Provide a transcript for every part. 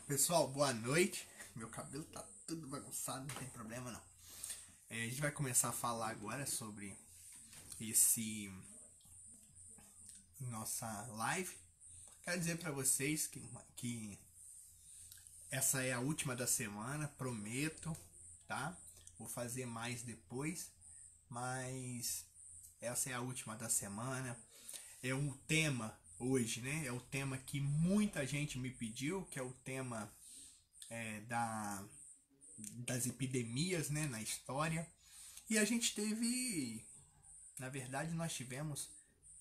Pessoal, boa noite. Meu cabelo tá tudo bagunçado, não tem problema não. A gente vai começar a falar agora sobre esse nossa live. Quero dizer para vocês que essa é a última da semana, prometo, tá? Vou fazer mais depois, mas essa é a última da semana. É um tema hoje, né? É o tema que muita gente me pediu, que é o tema das epidemias, né, na história. E a gente teve, na verdade, nós tivemos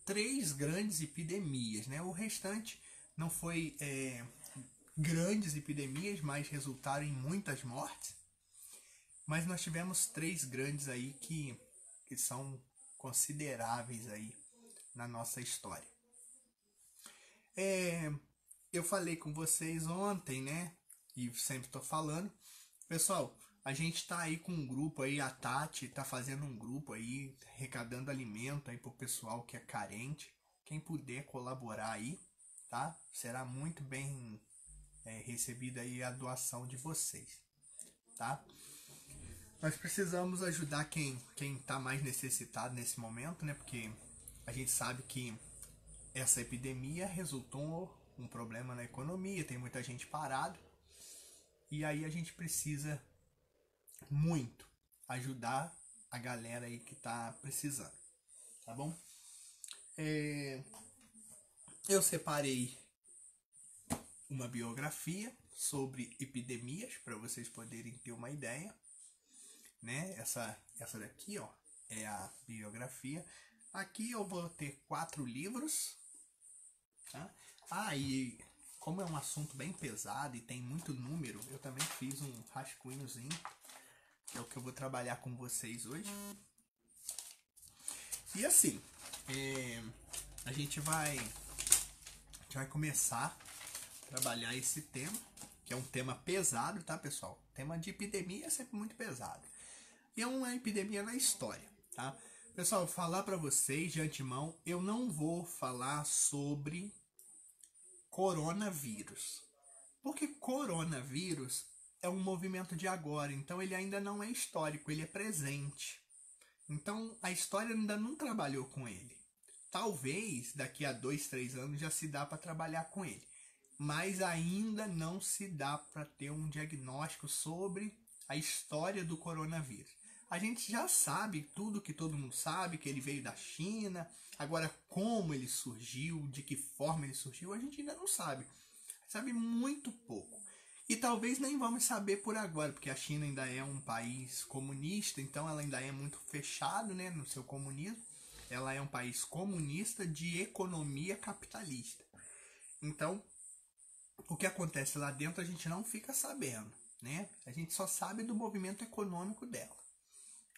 três grandes epidemias, né? O restante não foi grandes epidemias, mas resultaram em muitas mortes. Mas nós tivemos três grandes aí que são consideráveis aí na nossa história. Eu falei com vocês ontem, né? E sempre estou falando. Pessoal, a gente tá aí com um grupo aí, a Tati tá fazendo um grupo aí, arrecadando alimento aí pro pessoal que é carente. Quem puder colaborar aí, tá? Será muito bem recebida aí a doação de vocês, tá? Nós precisamos ajudar quem tá mais necessitado nesse momento, né? Porque a gente sabe que essa epidemia resultou um problema na economia, tem muita gente parada. E aí a gente precisa muito ajudar a galera aí que tá precisando, tá bom? Eu separei uma biografia sobre epidemias para vocês poderem ter uma ideia, né? Essa daqui, ó, é a biografia. Aqui eu vou ter 4 livros, tá? E como é um assunto bem pesado e tem muito número, eu também fiz um rascunhozinho, que é o que eu vou trabalhar com vocês hoje. E assim, a gente vai começar a trabalhar esse tema, que é um tema pesado, tá, pessoal? O tema de epidemia é sempre muito pesado. E é uma epidemia na história, tá? Pessoal, falar para vocês de antemão, eu não vou falar sobre coronavírus. Porque coronavírus é um movimento de agora, então ele ainda não é histórico, ele é presente. Então a história ainda não trabalhou com ele. Talvez daqui a 2, 3 anos já se dá para trabalhar com ele. Mas ainda não se dá para ter um diagnóstico sobre a história do coronavírus. A gente já sabe tudo que todo mundo sabe, que ele veio da China. Agora, como ele surgiu, de que forma ele surgiu, a gente ainda não sabe. Sabe muito pouco. E talvez nem vamos saber por agora, porque a China ainda é um país comunista, então ela ainda é muito fechado, né, no seu comunismo. Ela é um país comunista de economia capitalista. Então, o que acontece lá dentro a gente não fica sabendo, né? A gente só sabe do movimento econômico dela.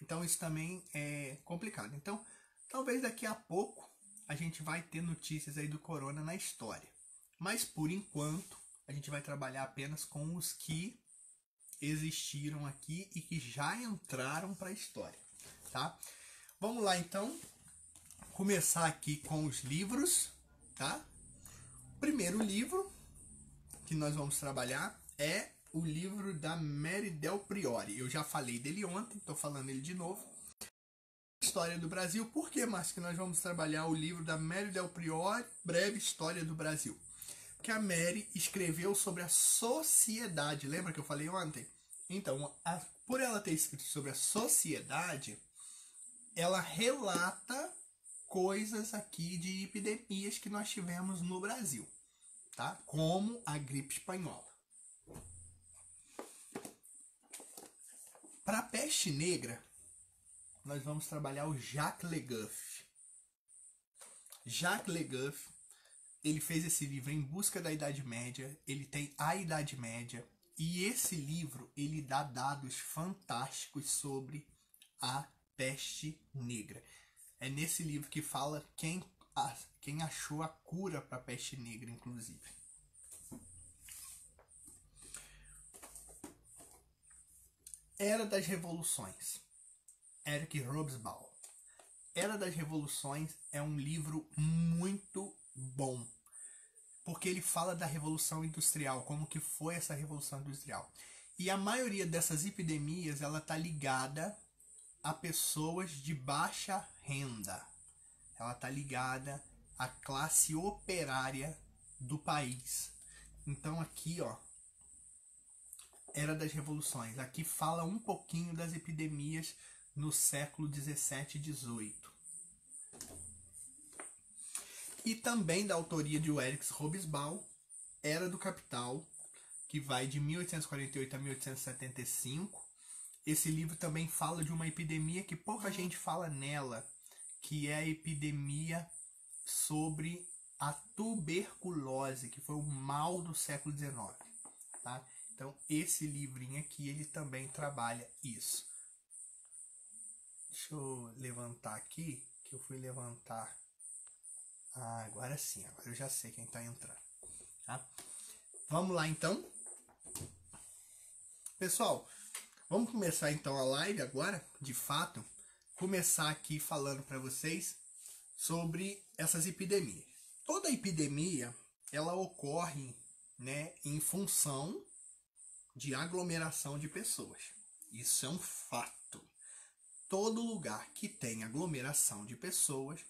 Então, isso também é complicado. Então, talvez daqui a pouco a gente vai ter notícias aí do corona na história. Mas, por enquanto, a gente vai trabalhar apenas com os que existiram aqui e que já entraram para a história, tá? Vamos lá, então, começar aqui com os livros, tá? O primeiro livro que nós vamos trabalhar é o livro da Mary Del Priore. Eu já falei dele ontem, estou falando ele de novo. História do Brasil. Por que mais que nós vamos trabalhar o livro da Mary Del Priore, Breve História do Brasil? Porque a Mary escreveu sobre a sociedade. Lembra que eu falei ontem? Então, por ela ter escrito sobre a sociedade, ela relata coisas aqui de epidemias que nós tivemos no Brasil, tá? Como a gripe espanhola. Para a peste negra, nós vamos trabalhar o Jacques Le Goff. Jacques Le Goff, ele fez esse livro Em Busca da Idade Média, ele tem a Idade Média, e esse livro ele dá dados fantásticos sobre a peste negra. É nesse livro que fala quem achou a cura para a peste negra, inclusive. Era das Revoluções, Eric Hobsbawm. Era das Revoluções é um livro muito bom. porque ele fala da Revolução Industrial, como que foi essa Revolução Industrial. E a maioria dessas epidemias, ela está ligada a pessoas de baixa renda. Ela está ligada à classe operária do país. Então aqui, ó, Era das Revoluções. Aqui fala um pouquinho das epidemias no século 17 e 18. E também da autoria de Erich Hobsbawm, Era do Capital, que vai de 1848 a 1875. Esse livro também fala de uma epidemia que pouca gente fala nela, que é a epidemia sobre a tuberculose, que foi o mal do século XIX. Tá? Então, esse livrinho aqui, ele também trabalha isso. Deixa eu levantar aqui, que eu fui levantar. Ah, agora sim, agora eu já sei quem está entrando. Tá? Vamos lá, então. Pessoal, vamos começar então a live agora, de fato. Começar aqui falando para vocês sobre essas epidemias. Toda epidemia, ela ocorre, né, em função de aglomeração de pessoas. Isso é um fato. Todo lugar que tem aglomeração de pessoas,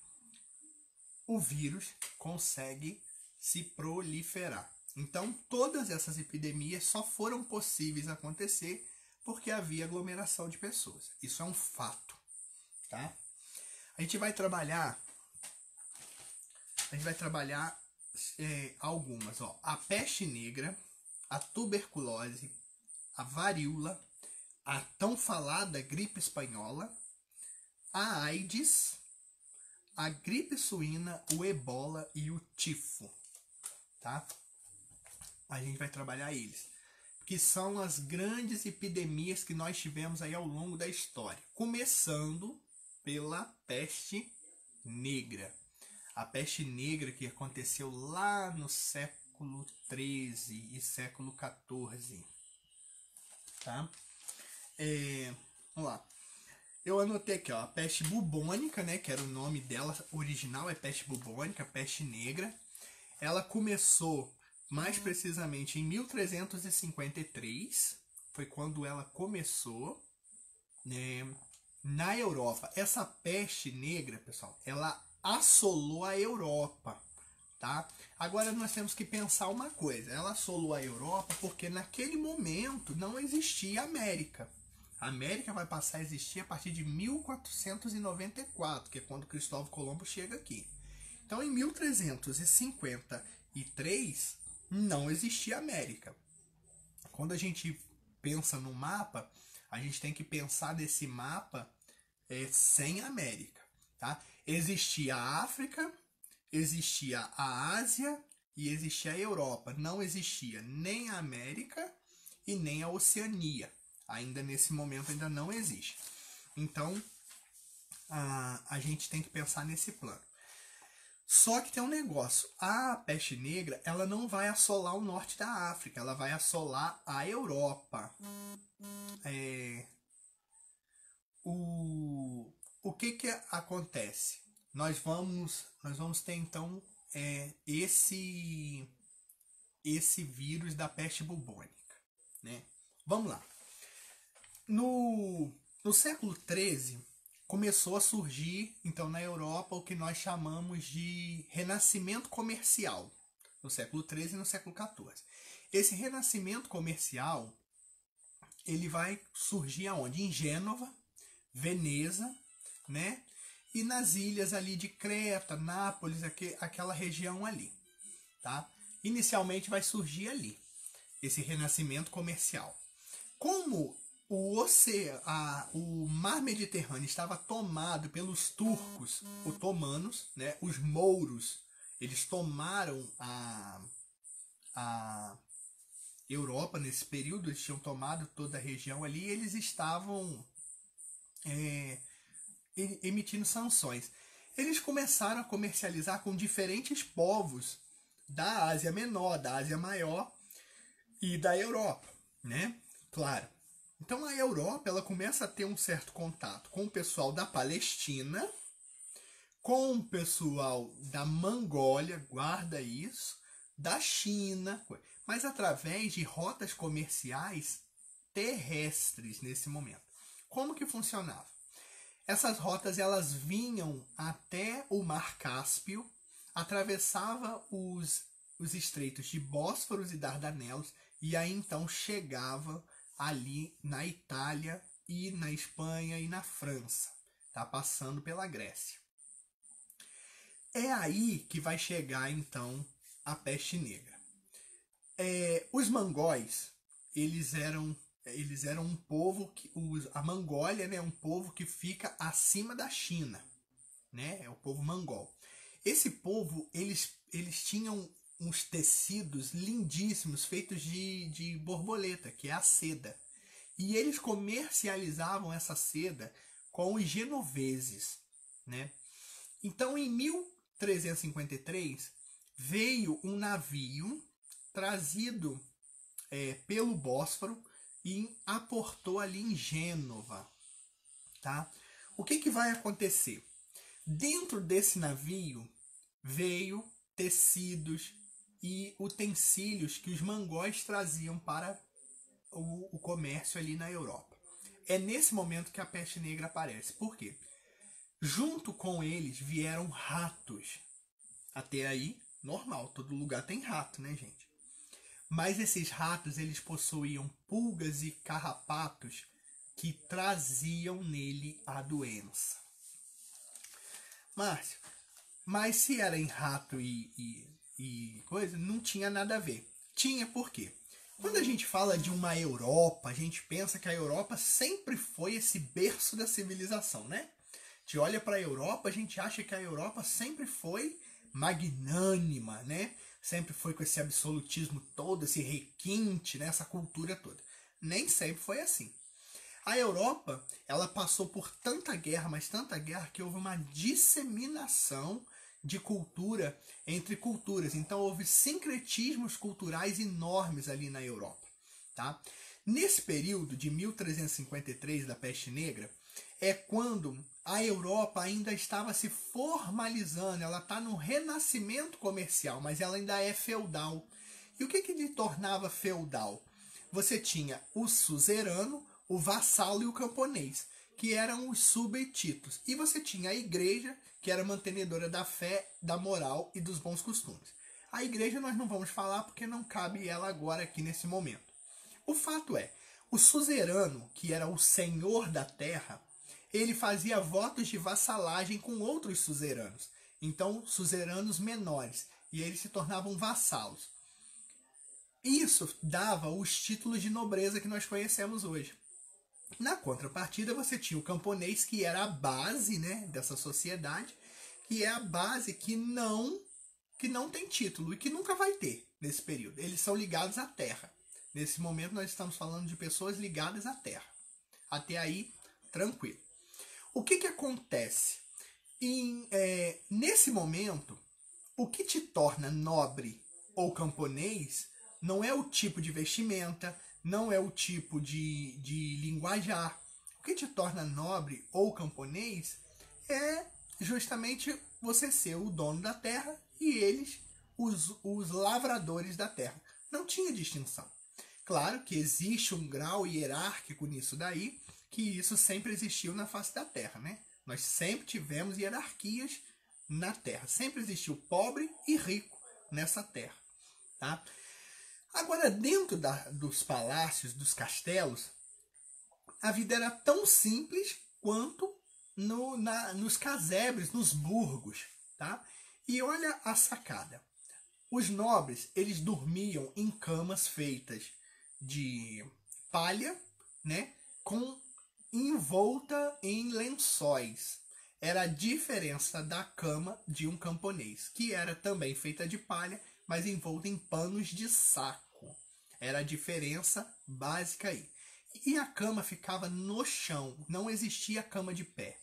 o vírus consegue se proliferar. Então, todas essas epidemias só foram possíveis acontecer porque havia aglomeração de pessoas. Isso é um fato, tá? A gente vai trabalhar algumas, ó. A peste negra, a tuberculose, a varíola, a tão falada gripe espanhola, a AIDS, a gripe suína, o ebola e o tifo, tá? A gente vai trabalhar eles, que são as grandes epidemias que nós tivemos aí ao longo da história, começando pela peste negra. A peste negra que aconteceu lá no século XIII e século XIV, tá? Vamos lá. Eu anotei aqui, ó, a peste bubônica, né, que era o nome dela original, é peste bubônica, peste negra. Ela começou mais precisamente em 1353, foi quando ela começou, né, na Europa. Essa peste negra, pessoal, ela assolou a Europa, tá? Agora nós temos que pensar uma coisa, ela assolou a Europa porque naquele momento não existia América. A América vai passar a existir a partir de 1494, que é quando Cristóvão Colombo chega aqui. Então, em 1353, não existia América. Quando a gente pensa no mapa, a gente tem que pensar nesse mapa sem América, tá? Existia a África, existia a Ásia e existia a Europa. Não existia nem a América e nem a Oceania. Ainda nesse momento ainda não existe. Então, a gente tem que pensar nesse plano. Só que tem um negócio, a peste negra, ela não vai assolar o norte da África, ela vai assolar a Europa. O que acontece? Nós vamos ter então esse vírus da peste bubônica, né? Vamos lá. No século XIII, começou a surgir, então, na Europa, o que nós chamamos de renascimento comercial, no século XIII e no século XIV. Esse renascimento comercial, ele vai surgir aonde? Em Gênova, Veneza, né? E nas ilhas ali de Creta, Nápoles, aquela região ali, tá? Inicialmente vai surgir ali, esse renascimento comercial. Como o mar Mediterrâneo estava tomado pelos turcos otomanos, né? Os mouros, eles tomaram a Europa nesse período, eles tinham tomado toda a região ali, e eles estavam emitindo sanções. Eles começaram a comercializar com diferentes povos da Ásia Menor, da Ásia Maior e da Europa, né? Claro. Então a Europa, ela começa a ter um certo contato com o pessoal da Palestina, com o pessoal da Mongólia, guarda isso, da China, mas através de rotas comerciais terrestres nesse momento. Como que funcionava? Essas rotas elas vinham até o Mar Cáspio, atravessava os estreitos de Bósforos e Dardanelos e aí então chegava ali na Itália e na Espanha e na França, tá? Passando pela Grécia. É aí que vai chegar então a peste negra. Os mongóis, eles eram um povo que a Mongólia, né, é um povo que fica acima da China, né? É o povo mongol. Esse povo, eles tinham uns tecidos lindíssimos feitos de borboleta, que é a seda. E eles comercializavam essa seda com os genoveses, né? Então, em 1353, veio um navio trazido pelo Bósforo e aportou ali em Gênova, tá? O que vai acontecer? Dentro desse navio veio tecidos e utensílios que os mongóis traziam para o comércio ali na Europa. É nesse momento que a peste negra aparece. Por quê? Junto com eles vieram ratos. Até aí, normal, todo lugar tem rato, né, gente? Mas esses ratos, eles possuíam pulgas e carrapatos que traziam nele a doença. Márcio, mas se era em rato e coisa, não tinha nada a ver. Tinha por quê? Quando a gente fala de uma Europa, a gente pensa que a Europa sempre foi esse berço da civilização, né? A gente olha para a Europa, a gente acha que a Europa sempre foi magnânima, né? Sempre foi com esse absolutismo todo, esse requinte, né? Essa cultura toda. Nem sempre foi assim. A Europa, ela passou por tanta guerra, mas tanta guerra, que houve uma disseminação de cultura entre culturas. Então houve sincretismos culturais enormes ali na Europa, tá? Nesse período de 1353 da peste negra, é quando a Europa ainda estava se formalizando, ela está no renascimento comercial, mas ela ainda é feudal. E o que lhe tornava feudal? Você tinha o suzerano, o vassalo e o camponês, que eram os subtítulos. E você tinha a igreja, que era mantenedora da fé, da moral e dos bons costumes. A igreja nós não vamos falar porque não cabe ela agora aqui nesse momento. O fato é, o suzerano, que era o senhor da terra, ele fazia votos de vassalagem com outros suzeranos. Então, suzeranos menores. E eles se tornavam vassalos. Isso dava os títulos de nobreza que nós conhecemos hoje. Na contrapartida, você tinha o camponês, que era a base, né, dessa sociedade, que é a base que não tem título e que nunca vai ter nesse período. Eles são ligados à terra. Nesse momento, nós estamos falando de pessoas ligadas à terra. Até aí, tranquilo. O que acontece? Nesse momento, o que te torna nobre ou camponês não é o tipo de vestimenta, não é o tipo de linguajar. O que te torna nobre ou camponês é justamente você ser o dono da terra e eles os lavradores da terra. Não tinha distinção. Claro que existe um grau hierárquico nisso daí, que isso sempre existiu na face da terra, né? Nós sempre tivemos hierarquias na terra. Sempre existiu pobre e rico nessa terra, tá? Agora, dentro dos palácios, dos castelos, a vida era tão simples quanto nos casebres, nos burgos, tá? E olha a sacada. Os nobres, eles dormiam em camas feitas de palha, né? Envolta em lençóis. Era a diferença da cama de um camponês, que era também feita de palha, mas envolta em panos de saco. Era a diferença básica aí. E a cama ficava no chão, não existia cama de pé.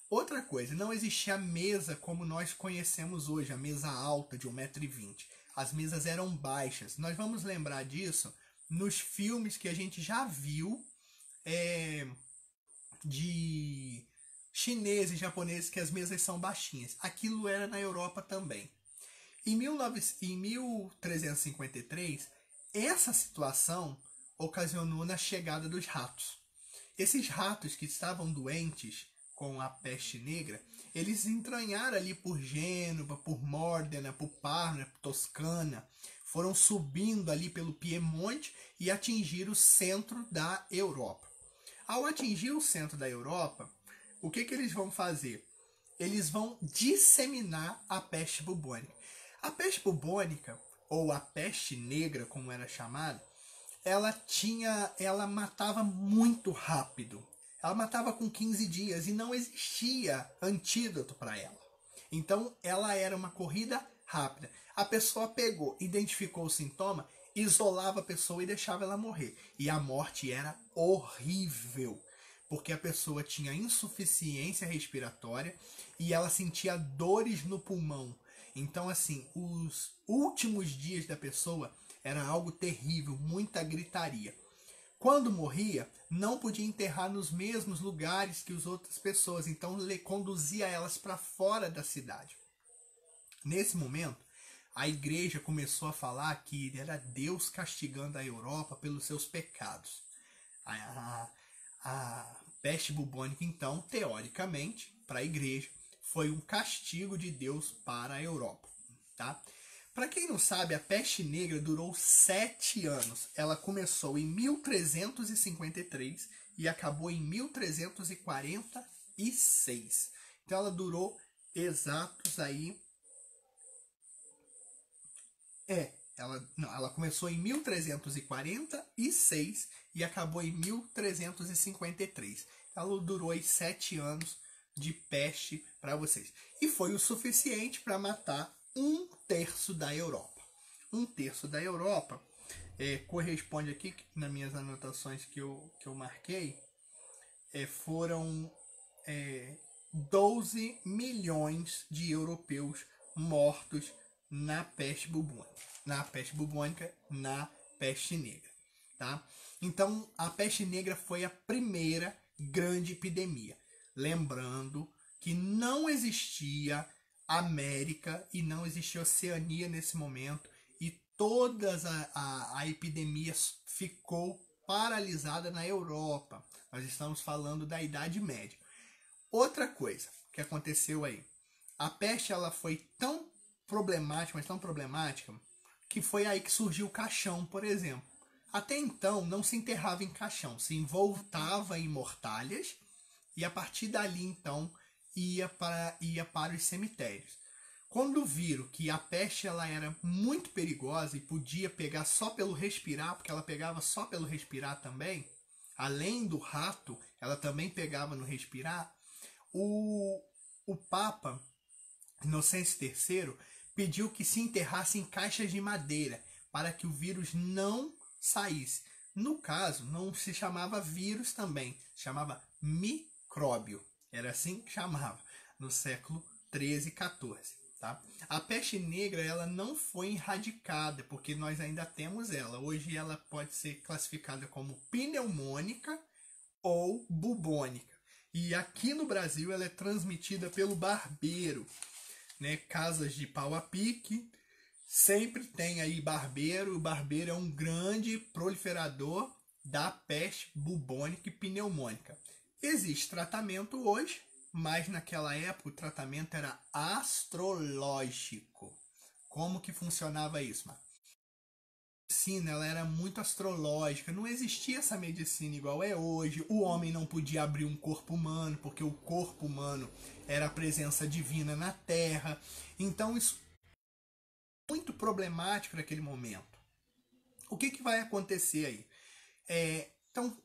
Outra coisa, não existia mesa como nós conhecemos hoje, a mesa alta de 1,20 m. As mesas eram baixas. Nós vamos lembrar disso nos filmes que a gente já viu de chineses e japoneses, que as mesas são baixinhas. Aquilo era na Europa também. Em 1353, essa situação ocasionou na chegada dos ratos. Esses ratos que estavam doentes com a peste negra, eles entranharam ali por Gênova, por Módena, por Parma, por Toscana, foram subindo ali pelo Piemonte e atingiram o centro da Europa. Ao atingir o centro da Europa, o que eles vão fazer? Eles vão disseminar a peste bubônica. A peste bubônica, ou a peste negra, como era chamada, ela matava muito rápido. Ela matava com 15 dias e não existia antídoto para ela. Então, ela era uma corrida rápida. A pessoa pegou, identificou o sintoma, isolava a pessoa e deixava ela morrer. E a morte era horrível, porque a pessoa tinha insuficiência respiratória e ela sentia dores no pulmão. Então, assim, os últimos dias da pessoa era algo terrível, muita gritaria. Quando morria, não podia enterrar nos mesmos lugares que as outras pessoas, então conduzia elas para fora da cidade. Nesse momento, a igreja começou a falar que era Deus castigando a Europa pelos seus pecados. A peste bubônica, então, teoricamente, para a igreja, foi um castigo de Deus para a Europa. Tá? Para quem não sabe, a peste negra durou 7 anos. Ela começou em 1353 e acabou em 1346. Então ela durou exatos aí... Ela começou em 1346 e acabou em 1353. Ela durou aí 7 anos de peste para vocês. E foi o suficiente para matar 1/3 da Europa. 1/3 da Europa corresponde aqui, nas minhas anotações que eu marquei, foram 12 milhões de europeus mortos na peste bubônica. Na peste negra. Tá? Então, a peste negra foi a primeira grande epidemia. Lembrando que não existia América e não existia Oceania nesse momento e toda a epidemia ficou paralisada na Europa. Nós estamos falando da Idade Média. Outra coisa que aconteceu aí, a peste ela foi tão problemática, mas tão problemática, que foi aí que surgiu o caixão, por exemplo. Até então não se enterrava em caixão, se envoltava em mortalhas e a partir dali então ia para os cemitérios. Quando viram que a peste ela era muito perigosa e podia pegar só pelo respirar, porque ela pegava só pelo respirar também, além do rato, ela também pegava no respirar, o Papa Inocêncio III pediu que se enterrasse em caixas de madeira para que o vírus não saísse. No caso, não se chamava vírus também, se chamava micróbio. Era assim que chamava no século 13 e 14. Tá? A peste negra ela não foi erradicada, porque nós ainda temos ela. Hoje ela pode ser classificada como pneumônica ou bubônica. E aqui no Brasil ela é transmitida pelo barbeiro. Né? Casas de pau a pique, sempre tem aí barbeiro. O barbeiro é um grande proliferador da peste bubônica e pneumônica. Existe tratamento hoje, mas naquela época o tratamento era astrológico. Como que funcionava isso, mano? A medicina ela era muito astrológica, não existia essa medicina igual é hoje. O homem não podia abrir um corpo humano, porque o corpo humano era a presença divina na Terra. Então isso é muito problemático naquele momento. O que vai acontecer aí? Então,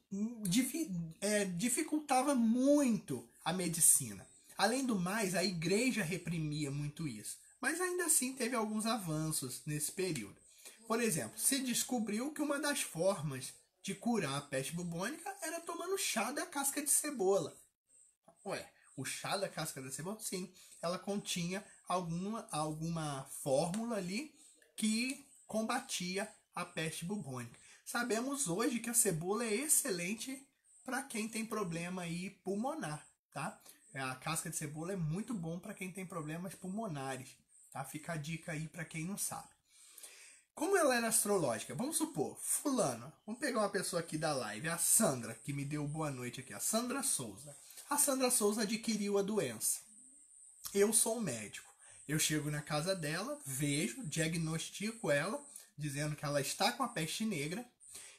dificultava muito a medicina. Além do mais, a igreja reprimia muito isso. Mas ainda assim teve alguns avanços nesse período. Por exemplo, se descobriu que uma das formas de curar a peste bubônica era tomando chá da casca de cebola. Ué, o chá da casca da cebola? Sim, ela continha alguma fórmula ali que combatia a peste bubônica. Sabemos hoje que a cebola é excelente para quem tem problema aí pulmonar, tá? A casca de cebola é muito bom para quem tem problemas pulmonares. tá? Fica a dica aí para quem não sabe. Como ela era astrológica? Vamos supor, fulano, vamos pegar uma pessoa aqui da live, a Sandra, que me deu boa noite aqui, a Sandra Souza. A Sandra Souza adquiriu a doença. Eu sou um médico. Eu chego na casa dela, vejo, diagnostico ela, dizendo que ela está com a peste negra.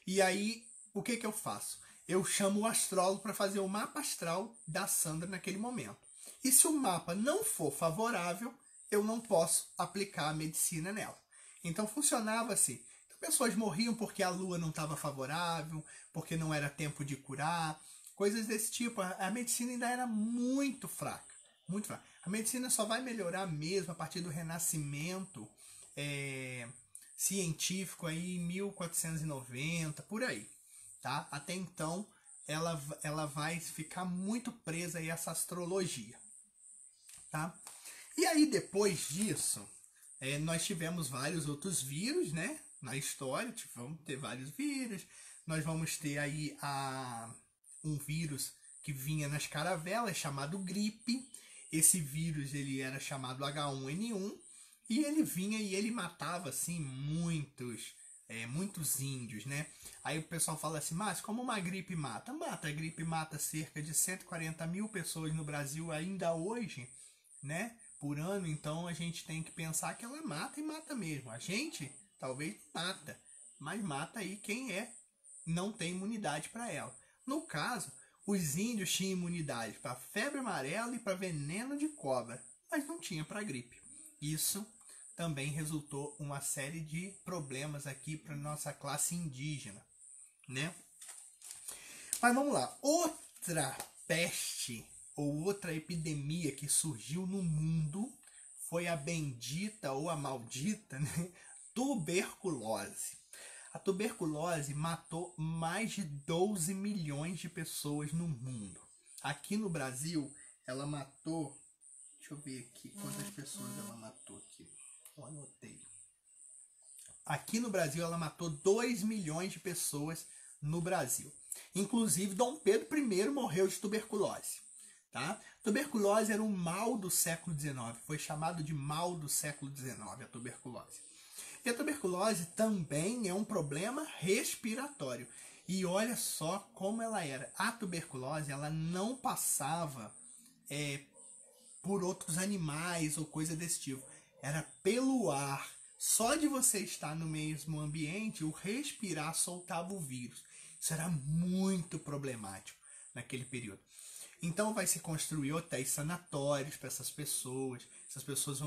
E aí, o que eu faço? Eu chamo o astrólogo para fazer o mapa astral da Sandra naquele momento. E se o mapa não for favorável, eu não posso aplicar a medicina nela. Então funcionava assim. Pessoas morriam porque a lua não estava favorável, porque não era tempo de curar, coisas desse tipo. A medicina ainda era muito fraca, muito fraca. A medicina só vai melhorar mesmo a partir do renascimento científico aí em 1490, por aí, tá? Até então ela vai ficar muito presa a essa astrologia, tá? E aí depois disso, nós tivemos vários outros vírus, né? Na história, vamos ter vários vírus. Nós vamos ter aí um vírus que vinha nas caravelas, chamado gripe. Esse vírus ele era chamado H1N1 e ele vinha e ele matava assim muitos índios, né? Aí o pessoal fala assim, mas como uma gripe mata? Mata, a gripe mata cerca de 140 mil pessoas no Brasil ainda hoje, né? Por ano, então a gente tem que pensar que ela mata e mata mesmo. A gente talvez mata, mas mata aí quem não tem imunidade para ela. No caso, os índios tinham imunidade para febre amarela e para veneno de cobra, mas não tinha para gripe. Isso também resultou uma série de problemas aqui para nossa classe indígena, né? Mas vamos lá, outra peste ou outra epidemia que surgiu no mundo foi a bendita ou a maldita, né? Tuberculose. A tuberculose matou mais de 12 milhões de pessoas no mundo. Aqui no Brasil, ela matou... Deixa eu ver aqui quantas pessoas ela matou aqui. Eu anotei. Aqui no Brasil, ela matou 2 milhões de pessoas no Brasil. Inclusive, Dom Pedro I morreu de tuberculose. Tá? Tuberculose era um mal do século XIX. Foi chamado de mal do século XIX, a tuberculose. E a tuberculose também é um problema respiratório. E olha só como ela era. A tuberculose ela não passava por outros animais ou coisa desse tipo. Era pelo ar. Só de você estar no mesmo ambiente, o respirar soltava o vírus. Isso era muito problemático naquele período. Então vai se construir hotéis sanatórios para essas pessoas. Essas pessoas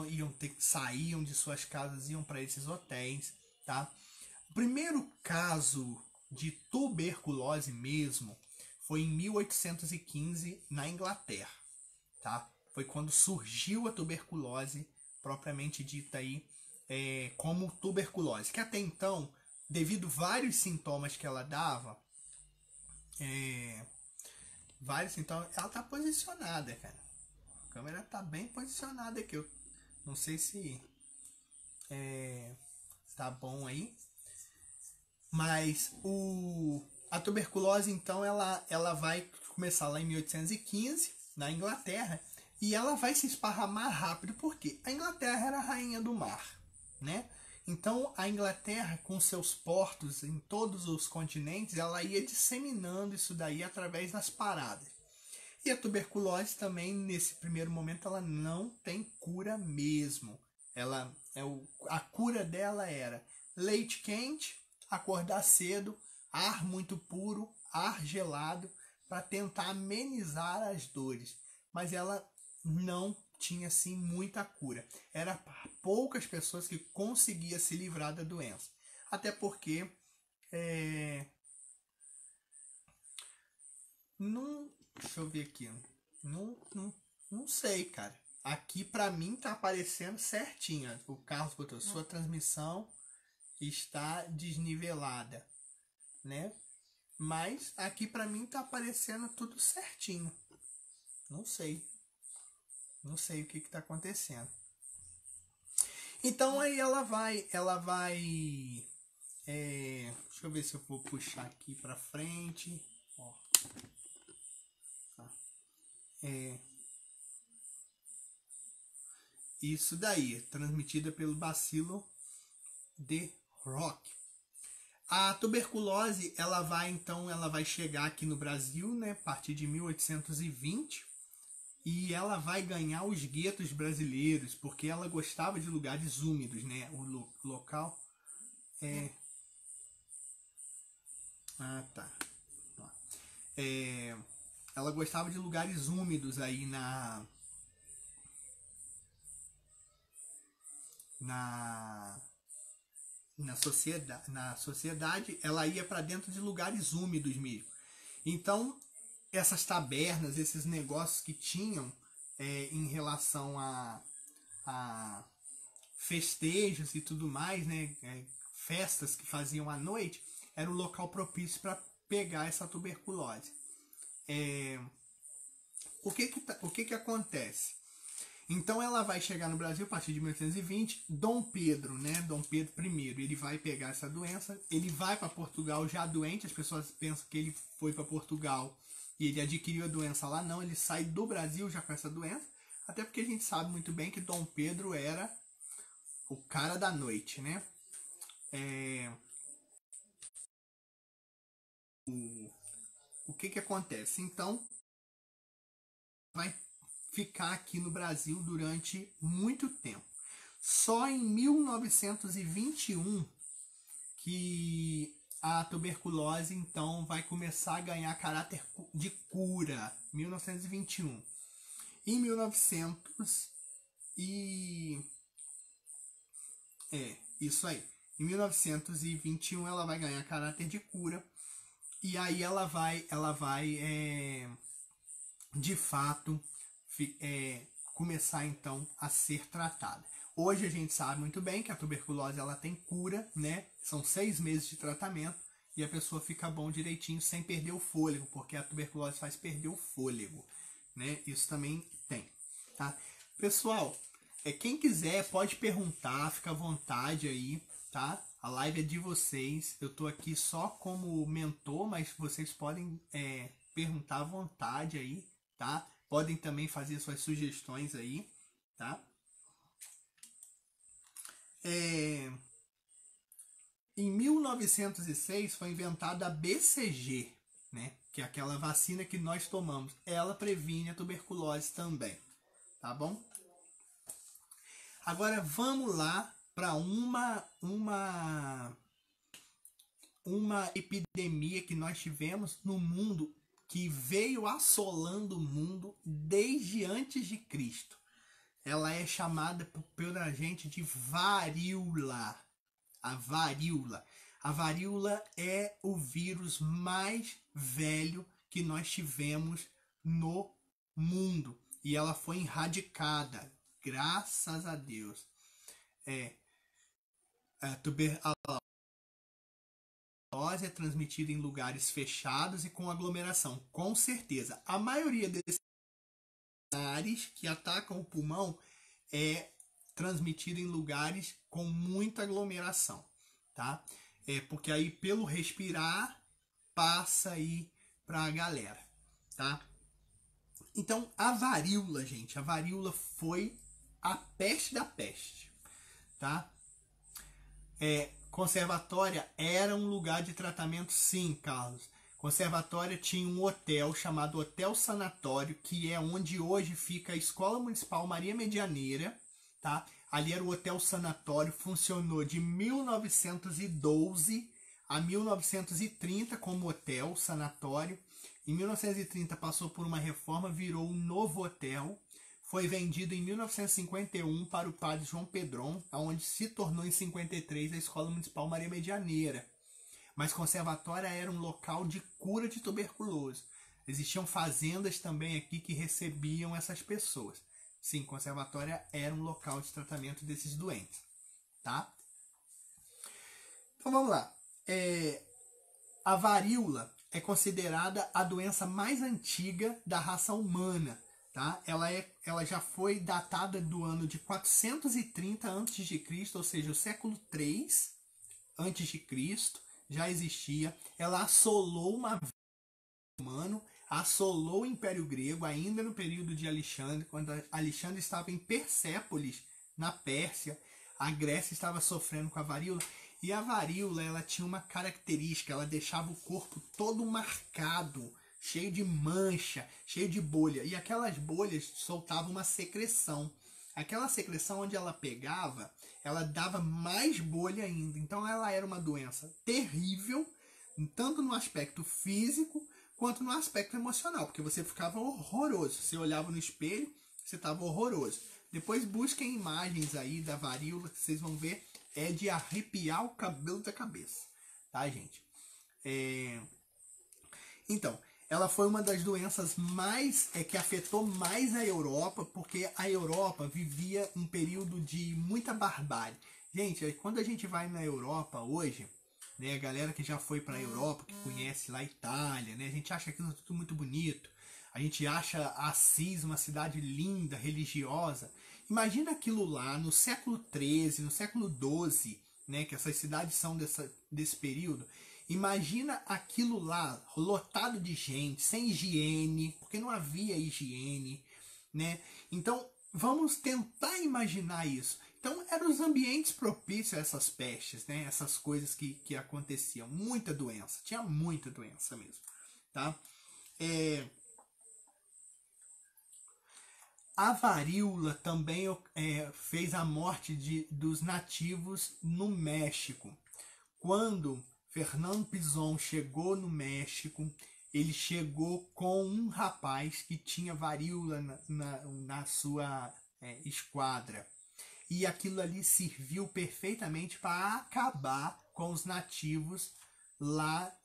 saíam de suas casas, iam para esses hotéis, tá? O primeiro caso de tuberculose mesmo foi em 1815 na Inglaterra, tá? Foi quando surgiu a tuberculose propriamente dita aí como tuberculose, que até então, devido a vários sintomas que ela dava, então ela tá posicionada, cara. A câmera tá bem posicionada aqui. Eu não sei se tá bom aí. Mas a tuberculose, então, ela vai começar lá em 1815, na Inglaterra, e ela vai se esparramar rápido, porque a Inglaterra era a rainha do mar, né? Então, a Inglaterra, com seus portos em todos os continentes, ela ia disseminando isso daí através das paradas. E a tuberculose também, nesse primeiro momento, ela não tem cura mesmo. A cura dela era leite quente, acordar cedo, ar muito puro, ar gelado, para tentar amenizar as dores. Mas ela não tinha, assim, muita cura. Era poucas pessoas que conseguiam se livrar da doença. Até porque... Não, deixa eu ver aqui. Não sei, cara. Aqui pra mim tá aparecendo certinho. O Carlos botou, sua transmissão está desnivelada, né? Mas aqui pra mim tá aparecendo tudo certinho. Não sei. Não sei o que tá acontecendo. Então aí ela vai... deixa eu ver se eu vou puxar aqui pra frente. Ó. Isso daí, transmitida pelo bacilo de Roque. A tuberculose, ela vai chegar aqui no Brasil, né, a partir de 1820, e ela vai ganhar os guetos brasileiros, porque ela gostava de lugares úmidos, né? O local é... Ah, tá. Ela gostava de lugares úmidos aí na sociedade, ela ia para dentro de lugares úmidos mesmo. Então, essas tabernas, esses negócios que tinham em relação a festejos e tudo mais, né, festas que faziam à noite, era um local propício para pegar essa tuberculose. O que acontece? Então ela vai chegar no Brasil a partir de 1820. Dom Pedro, né? Dom Pedro I, ele vai pegar essa doença. Ele vai para Portugal já doente. As pessoas pensam que ele foi para Portugal e ele adquiriu a doença lá. Não, ele sai do Brasil já com essa doença. Até porque a gente sabe muito bem que Dom Pedro era o cara da noite, né? O que acontece? Então, vai ficar aqui no Brasil durante muito tempo. Só em 1921 que a tuberculose então vai começar a ganhar caráter de cura. 1921. Em 1900 isso aí. Em 1921 ela vai ganhar caráter de cura e aí ela vai de fato começar então a ser tratada. Hoje a gente sabe muito bem que a tuberculose ela tem cura, né? São 6 meses de tratamento e a pessoa fica bom direitinho sem perder o fôlego, porque a tuberculose faz perder o fôlego, né? Isso também tem, tá? Pessoal, quem quiser pode perguntar, fica à vontade aí, tá? A live é de vocês, eu tô aqui só como mentor, mas vocês podem perguntar à vontade aí, tá? Podem também fazer suas sugestões aí, tá? Em 1906 foi inventada a BCG, né? Que é aquela vacina que nós tomamos. Ela previne a tuberculose também, tá bom? Agora vamos lá para uma epidemia que nós tivemos no mundo, que veio assolando o mundo desde antes de Cristo. Ela é chamada pela gente de varíola. A varíola. A varíola é o vírus mais velho que nós tivemos no mundo. E ela foi erradicada. Graças a Deus. A tuberculose é transmitida em lugares fechados e com aglomeração. Com certeza. A maioria desses lugares que atacam o pulmão é transmitida em lugares com muita aglomeração, tá? Porque aí pelo respirar passa aí pra galera, tá? Então a varíola, gente, a varíola foi a peste da peste, tá? Conservatória era um lugar de tratamento, sim, Carlos. Conservatória tinha um hotel chamado Hotel Sanatório, que é onde hoje fica a Escola Municipal Maria Medianeira, tá? Ali era o Hotel Sanatório, funcionou de 1912 a 1930 como hotel sanatório. Em 1930 passou por uma reforma, virou um novo hotel. Foi vendido em 1951 para o padre João Pedron, onde se tornou em 53 a Escola Municipal Maria Medianeira. Mas Conservatória era um local de cura de tuberculose. Existiam fazendas também aqui que recebiam essas pessoas. Sim, Conservatória era um local de tratamento desses doentes, tá? Então vamos lá. A varíola é considerada a doença mais antiga da raça humana, tá? Ela já foi datada do ano de 430 a.C., ou seja, o século 3 a.C., já existia. Ela assolou uma humano, assolou o Império Grego ainda no período de Alexandre, quando Alexandre estava em Persépolis, na Pérsia, a Grécia estava sofrendo com a varíola. E a varíola, ela tinha uma característica, ela deixava o corpo todo marcado, cheio de mancha, cheio de bolha. E aquelas bolhas soltavam uma secreção. Aquela secreção, onde ela pegava, ela dava mais bolha ainda. Então ela era uma doença terrível, tanto no aspecto físico, quanto no aspecto emocional. Porque você ficava horroroso. Você olhava no espelho, você estava horroroso. Depois busquem imagens aí da varíola, que vocês vão ver. É de arrepiar o cabelo da cabeça, tá, gente? Então, ela foi uma das doenças que afetou mais a Europa, porque a Europa vivia um período de muita barbárie. Gente, quando a gente vai na Europa hoje, né, a galera que já foi para a Europa, que conhece lá a Itália, né, a gente acha aquilo tudo muito bonito. A gente acha Assis uma cidade linda, religiosa. Imagina aquilo lá no século XIII, no século XII, né, que essas cidades são desse período. Imagina aquilo lá lotado de gente, sem higiene, porque não havia higiene, né? Então, vamos tentar imaginar isso. Então, eram os ambientes propícios a essas pestes, né? Essas coisas que aconteciam. Muita doença, tinha muita doença mesmo, tá? A varíola também fez a morte dos nativos no México. Quando Fernando Pizon chegou no México, ele chegou com um rapaz que tinha varíola na sua esquadra. E aquilo ali serviu perfeitamente para acabar com os nativos lá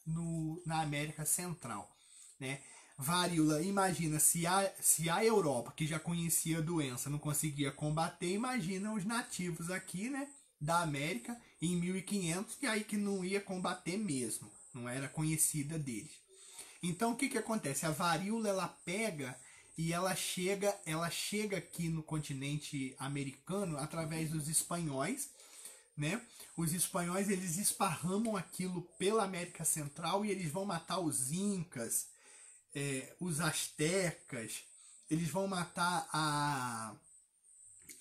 na América Central, né? Varíola, imagina, se a Europa, que já conhecia a doença, não conseguia combater, imagina os nativos aqui, né, da América, em 1500, que aí que não ia combater mesmo, não era conhecida deles. Então, o que acontece? A varíola, ela pega e ela chega aqui no continente americano através dos espanhóis, né? Os espanhóis, eles esparramam aquilo pela América Central e eles vão matar os incas, os astecas, eles vão matar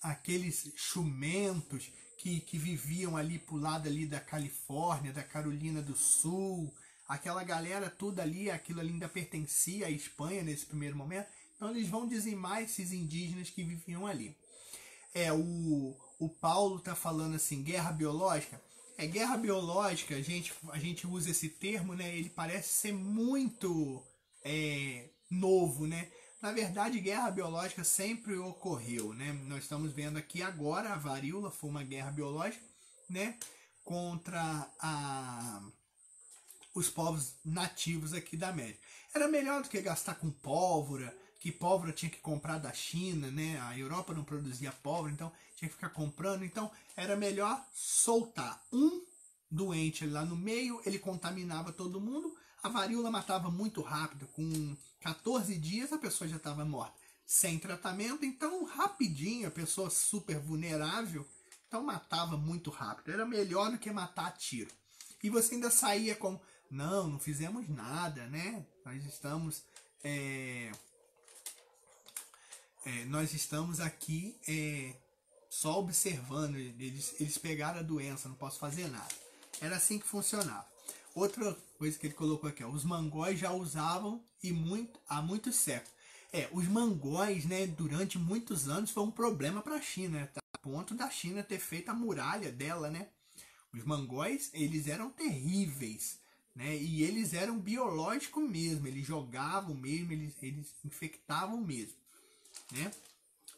aqueles chumentos que viviam ali pro lado ali da Califórnia, da Carolina do Sul, aquela galera toda ali, aquilo ali ainda pertencia à Espanha nesse primeiro momento. Então eles vão dizimar esses indígenas que viviam ali. O Paulo tá falando assim, guerra biológica. Guerra biológica, a gente usa esse termo, né? Ele parece ser muito novo, né? Na verdade, guerra biológica sempre ocorreu, né? Nós estamos vendo aqui agora, a varíola foi uma guerra biológica, né? Contra os povos nativos aqui da América. Era melhor do que gastar com pólvora, que pólvora tinha que comprar da China, né? A Europa não produzia pólvora, então tinha que ficar comprando. Então era melhor soltar um doente lá no meio, ele contaminava todo mundo. A varíola matava muito rápido, com 14 dias a pessoa já estava morta, sem tratamento, então rapidinho, a pessoa super vulnerável, então matava muito rápido. Era melhor do que matar a tiro. E você ainda saía como, não fizemos nada, né? Nós estamos aqui só observando, eles pegaram a doença, não posso fazer nada. Era assim que funcionava. Outra coisa que ele colocou aqui, os mongóis já usavam há muitos séculos. Os mongóis, né, durante muitos anos foi um problema para a China, tá? A ponto da China ter feito a muralha dela, né? Os mongóis, eles eram terríveis, né? E eles eram biológicos mesmo, eles jogavam mesmo, eles infectavam mesmo, né?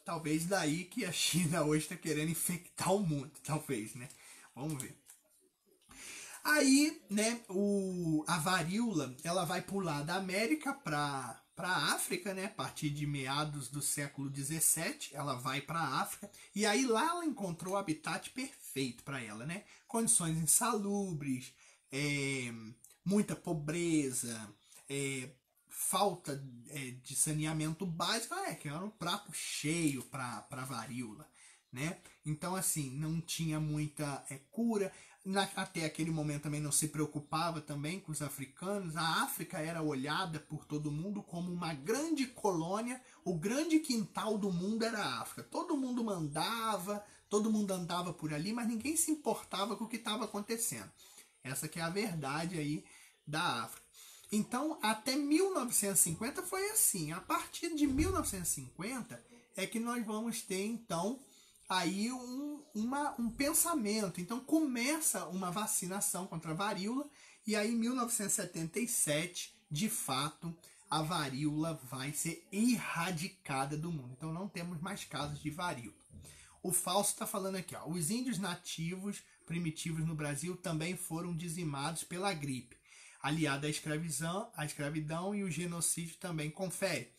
Talvez daí que a China hoje está querendo infectar o mundo, talvez, né? Vamos ver. Aí, né, a varíola, ela vai pular da América para a África, né? A partir de meados do século 17, ela vai para a África. E aí lá ela encontrou o habitat perfeito para ela, né? Condições insalubres, muita pobreza, falta de saneamento básico, que era um prato cheio para a varíola, né? Então, assim, não tinha muita cura. Até aquele momento também não se preocupava também com os africanos. A África era olhada por todo mundo como uma grande colônia, o grande quintal do mundo era a África. Todo mundo mandava, todo mundo andava por ali, mas ninguém se importava com o que estava acontecendo. Essa que é a verdade aí da África. Então, até 1950 foi assim. A partir de 1950 é que nós vamos ter, então, aí um pensamento. Então começa uma vacinação contra a varíola e aí em 1977, de fato, a varíola vai ser erradicada do mundo. Então não temos mais casos de varíola. O Fausto está falando aqui, ó, os índios nativos primitivos no Brasil também foram dizimados pela gripe, aliada à escravidão e o genocídio também confere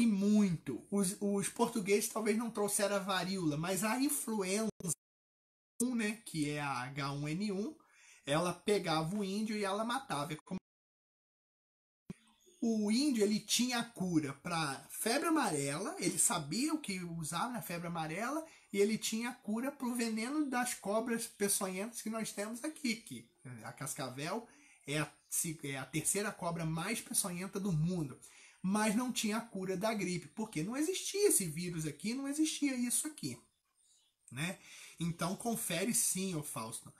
muito. Os portugueses talvez não trouxeram a varíola, mas a influenza, né, que é a H1N1, ela pegava o índio e ela matava. O índio ele tinha a cura para febre amarela, ele sabia o que usava na febre amarela e ele tinha a cura para o veneno das cobras peçonhentas que nós temos aqui. Que a cascavel é a terceira cobra mais peçonhenta do mundo. Mas não tinha a cura da gripe, porque não existia esse vírus aqui, não existia isso aqui, né? Então confere sim, ô Fausto.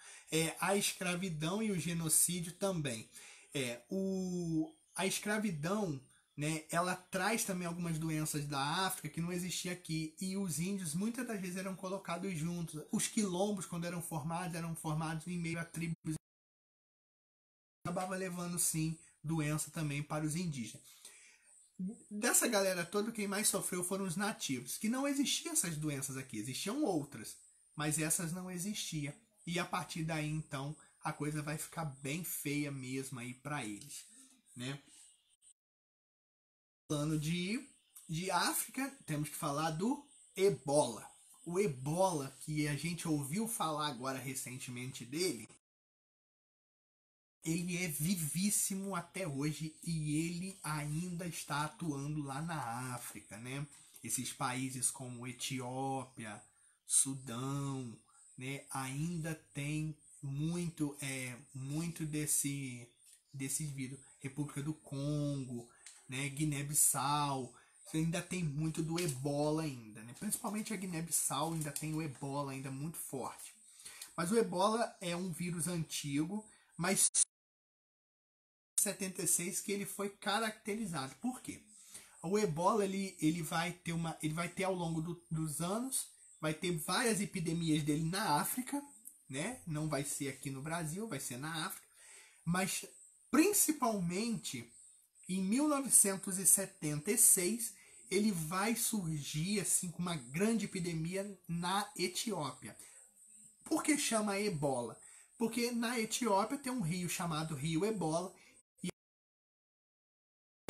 A escravidão e o genocídio também. A escravidão, né, ela traz também algumas doenças da África que não existia aqui, e os índios muitas das vezes eram colocados juntos. Os quilombos, quando eram formados em meio a tribos, acabava levando sim doença também para os indígenas. Dessa galera toda, quem mais sofreu foram os nativos, que não existiam essas doenças aqui, existiam outras, mas essas não existiam. E a partir daí, então, a coisa vai ficar bem feia mesmo aí para eles, né? Falando de África, temos que falar do ebola. O ebola, que a gente ouviu falar agora recentemente dele, ele é vivíssimo até hoje e ele ainda está atuando lá na África, né? Esses países como Etiópia, Sudão, né? Ainda tem muito desses vírus. República do Congo, né? Guiné-Bissau, ainda tem muito do ebola ainda, né? Principalmente a Guiné-Bissau ainda tem o ebola ainda muito forte. Mas o ebola é um vírus antigo, mas 76 que ele foi caracterizado. Por quê? O ebola ele vai ter ao longo dos anos, vai ter várias epidemias dele na África, né? Não vai ser aqui no Brasil, vai ser na África, mas principalmente em 1976 ele vai surgir assim com uma grande epidemia na Etiópia. Por que chama ebola? Porque na Etiópia tem um rio chamado Rio Ebola,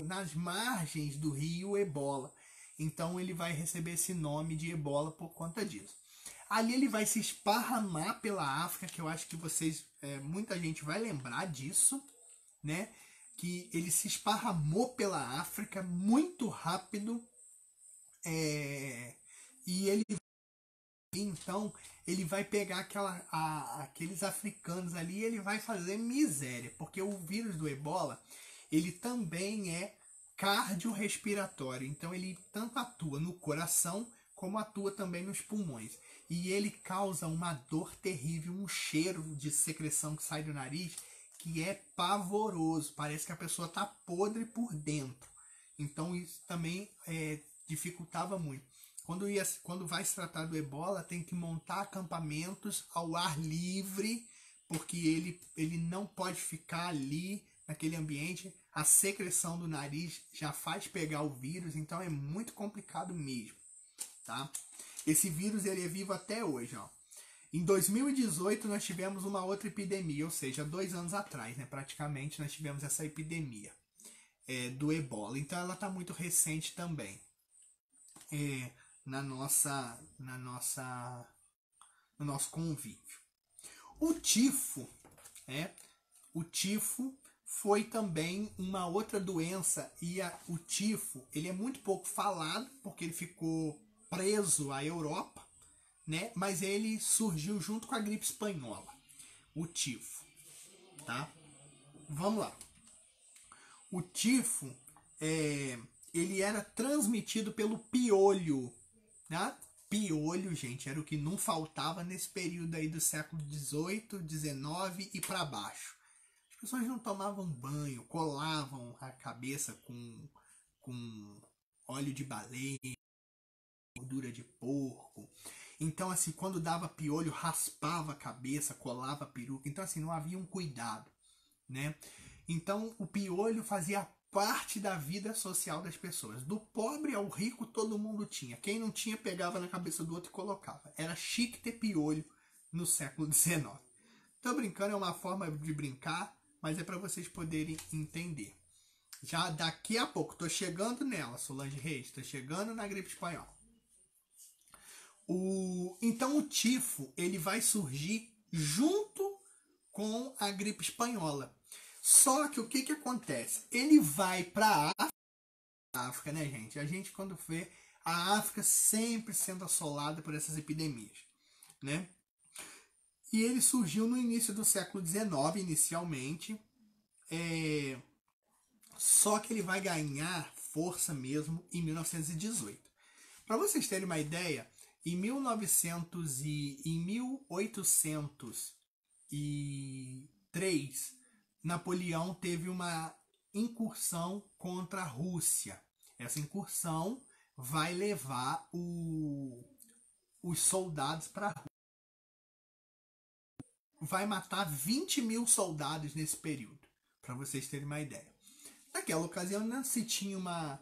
nas margens do rio Ebola. Então ele vai receber esse nome de ebola por conta disso. Ali ele vai se esparramar pela África, que eu acho que vocês, muita gente vai lembrar disso, né? Que ele se esparramou pela África muito rápido, e ele então ele vai pegar aqueles africanos ali e ele vai fazer miséria, porque o vírus do ebola ele também é cardiorrespiratório, então ele tanto atua no coração como atua também nos pulmões. E ele causa uma dor terrível, um cheiro de secreção que sai do nariz que é pavoroso, parece que a pessoa está podre por dentro. Então isso também dificultava muito. Quando vai se tratar do ebola, tem que montar acampamentos ao ar livre, porque ele não pode ficar ali naquele ambiente. A secreção do nariz já faz pegar o vírus, então é muito complicado mesmo, tá? Esse vírus ele é vivo até hoje, ó. Em 2018 nós tivemos uma outra epidemia, ou seja, 2 anos atrás, né, praticamente nós tivemos essa epidemia do ebola. Então ela está muito recente também. No nosso convívio. O tifo foi também uma outra doença, e o tifo ele é muito pouco falado porque ele ficou preso à Europa, né? Mas ele surgiu junto com a gripe espanhola, o tifo, tá? Vamos lá. O tifo, ele era transmitido pelo piolho, né? Piolho, gente, era o que não faltava nesse período aí do século XVIII, XIX e para baixo. As pessoas não tomavam banho, colavam a cabeça com óleo de baleia, gordura de porco. Então, assim, quando dava piolho, raspava a cabeça, colava a peruca. Então, assim, não havia um cuidado, né? Então, o piolho fazia parte da vida social das pessoas. Do pobre ao rico, todo mundo tinha. Quem não tinha, pegava na cabeça do outro e colocava. Era chique ter piolho no século XIX. Tô brincando, é uma forma de brincar, mas é para vocês poderem entender. Já daqui a pouco, tô chegando nela, Solange Reis, tô chegando na gripe espanhola. Então o tifo, ele vai surgir junto com a gripe espanhola. Só que o que acontece? Ele vai para a África, né, gente? A gente, quando vê a África sempre sendo assolada por essas epidemias, né? E ele surgiu no início do século XIX, inicialmente. Só que ele vai ganhar força mesmo em 1918. Para vocês terem uma ideia, em 1803, Napoleão teve uma incursão contra a Rússia. Essa incursão vai levar os soldados para a Rússia. Vai matar 20 mil soldados nesse período, para vocês terem uma ideia. Naquela ocasião não se tinha uma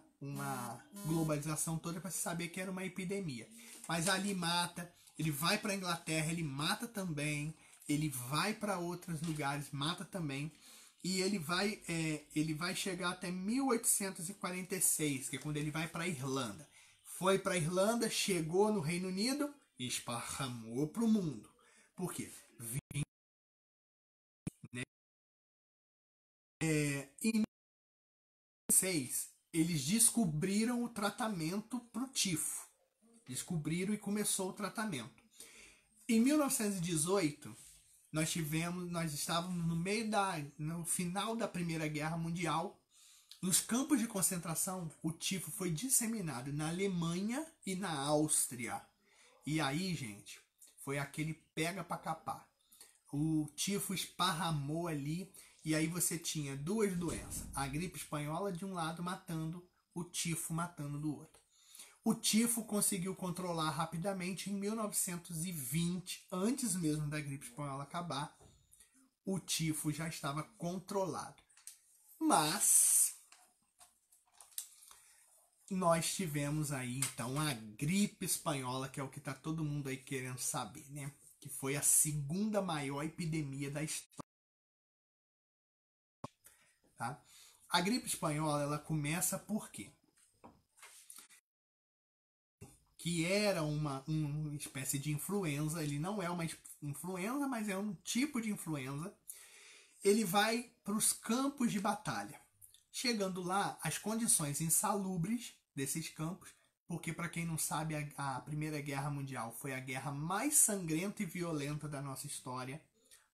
globalização toda para se saber que era uma epidemia. Mas ali mata, ele vai para a Inglaterra, ele mata também, ele vai para outros lugares, mata também. E ele vai chegar até 1846, que é quando ele vai para a Irlanda. Foi para a Irlanda, chegou no Reino Unido e esparramou para o mundo. Por quê? Em 1846, eles descobriram o tratamento para o tifo. Descobriram e começou o tratamento. Em 1918, nós estávamos no final da Primeira Guerra Mundial. Nos campos de concentração, o tifo foi disseminado na Alemanha e na Áustria. E aí, gente, foi aquele pega para capar. O tifo esparramou ali e aí você tinha duas doenças. A gripe espanhola de um lado matando, o tifo matando do outro. O tifo conseguiu controlar rapidamente em 1920, antes mesmo da gripe espanhola acabar. O tifo já estava controlado. Mas nós tivemos aí então a gripe espanhola, que é o que está todo mundo aí querendo saber, né? Que foi a segunda maior epidemia da história. Tá? A gripe espanhola, ela começa por quê? Que era uma espécie de influenza. Ele não é uma influenza, mas é um tipo de influenza. Ele vai para os campos de batalha. Chegando lá, as condições insalubres desses campos, porque para quem não sabe, a Primeira Guerra Mundial foi a guerra mais sangrenta e violenta da nossa história.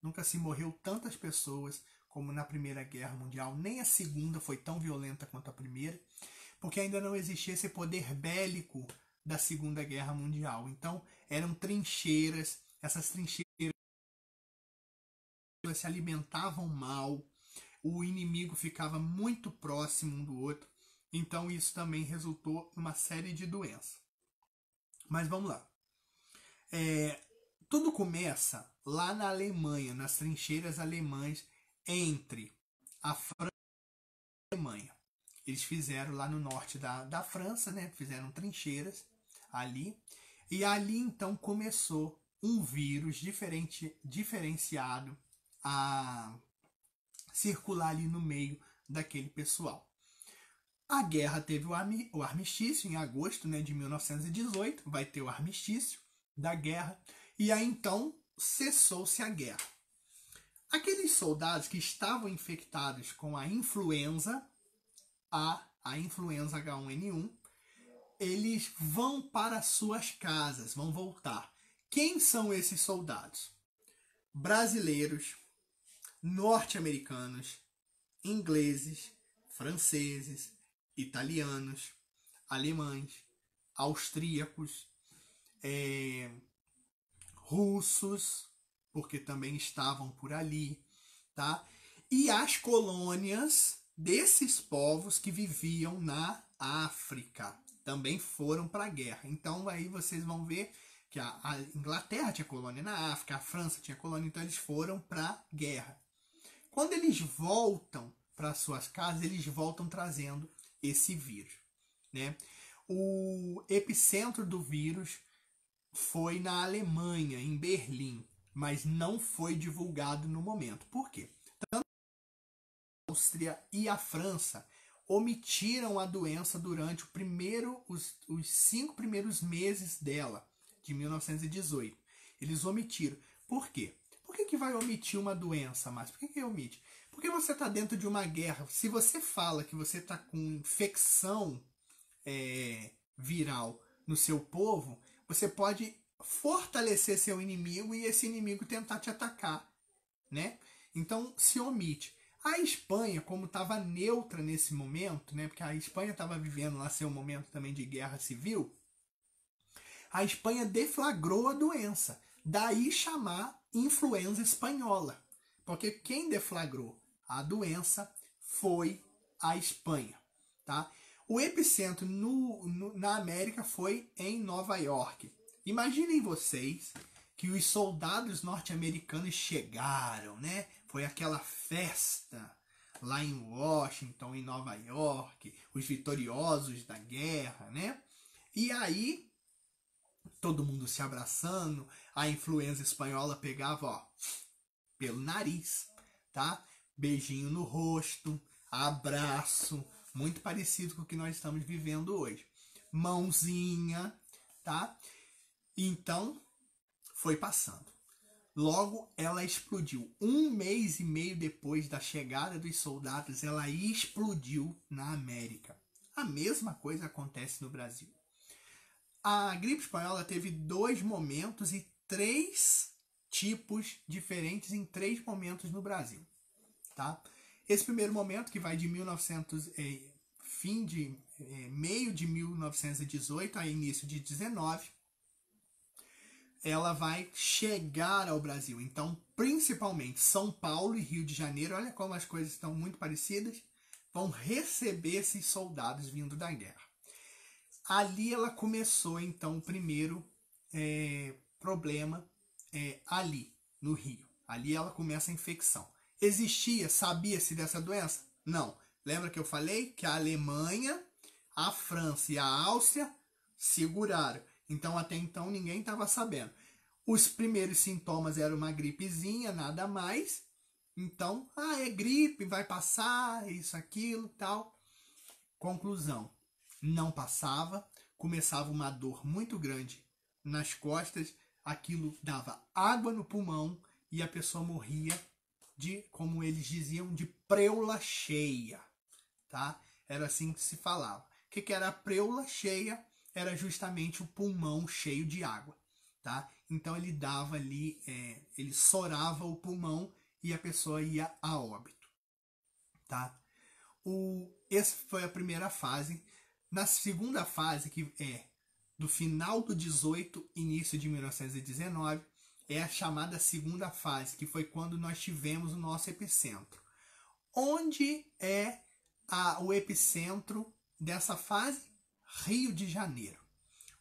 Nunca se morreu tantas pessoas como na Primeira Guerra Mundial. Nem a Segunda foi tão violenta quanto a Primeira, porque ainda não existia esse poder bélico da Segunda Guerra Mundial. Então, eram trincheiras, essas trincheiras se alimentavam mal, o inimigo ficava muito próximo um do outro, então isso também resultou numa série de doenças. Mas vamos lá. Tudo começa lá na Alemanha, nas trincheiras alemãs entre a França e a Alemanha. Eles fizeram lá no norte da França, né? Fizeram trincheiras ali. E ali então começou um vírus diferenciado a circular ali no meio daquele pessoal. A guerra teve o armistício em agosto, né, de 1918, vai ter o armistício da guerra, e aí então cessou-se a guerra. Aqueles soldados que estavam infectados com a influenza a influenza H1N1, eles vão para suas casas, vão voltar. Quem são esses soldados? Brasileiros, norte-americanos, ingleses, franceses, italianos, alemães, austríacos, russos, porque também estavam por ali, tá? E as colônias desses povos que viviam na África também foram para a guerra. Então aí vocês vão ver que a Inglaterra tinha colônia na África, a França tinha colônia, então eles foram para a guerra. Quando eles voltam para suas casas, eles voltam trazendo esse vírus, né? O epicentro do vírus foi na Alemanha, em Berlim, mas não foi divulgado no momento. Por quê? Tanto a Áustria e a França omitiram a doença durante os 5 primeiros meses dela, de 1918. Eles omitiram. Por quê? Por que vai omitir uma doença, mais? Por que omite? Porque você está dentro de uma guerra. Se você fala que você está com infecção viral no seu povo, você pode fortalecer seu inimigo e esse inimigo tentar te atacar, né? Então se omite. A Espanha, como estava neutra nesse momento, né? Porque a Espanha estava vivendo lá seu momento também de guerra civil, a Espanha deflagrou a doença. Daí chamar influenza espanhola. Porque quem deflagrou a doença foi a Espanha, tá? O epicentro na América foi em Nova York. Imaginem vocês que os soldados norte-americanos chegaram, né? Foi aquela festa lá em Washington, em Nova York, os vitoriosos da guerra, né? E aí, todo mundo se abraçando, a influenza espanhola pegava, ó, pelo nariz, tá? Beijinho no rosto, abraço, muito parecido com o que nós estamos vivendo hoje. Mãozinha, tá? Então, foi passando. Logo, ela explodiu. 1 mês e meio depois da chegada dos soldados, ela explodiu na América. A mesma coisa acontece no Brasil. A gripe espanhola teve 2 momentos e 3 tipos diferentes em 3 momentos no Brasil, tá? Esse primeiro momento, que vai de meio de 1918 a início de 19, ela vai chegar ao Brasil. Então, principalmente São Paulo e Rio de Janeiro, olha como as coisas estão muito parecidas, vão receber esses soldados vindo da guerra. Ali ela começou, então, o primeiro problema ali, no Rio. Ali ela começa a infecção. Sabia-se dessa doença? Não. Lembra que eu falei que a Alemanha, a França e a Áustria seguraram. Então, até então, ninguém estava sabendo. Os primeiros sintomas eram uma gripezinha, nada mais. Então, é gripe, vai passar, isso, aquilo, tal. Conclusão, não passava. Começava uma dor muito grande nas costas. Aquilo dava água no pulmão e a pessoa morria de, como eles diziam, de preula cheia, tá? Era assim que se falava. O que era a preula cheia? Era justamente o pulmão cheio de água, tá? Então ele dava ali, ele sorava o pulmão e a pessoa ia a óbito, tá? Essa foi a primeira fase. Na segunda fase, que é do final do 18, início de 1919, é a chamada segunda fase, que foi quando nós tivemos o nosso epicentro. Onde é o epicentro dessa fase? Rio de Janeiro.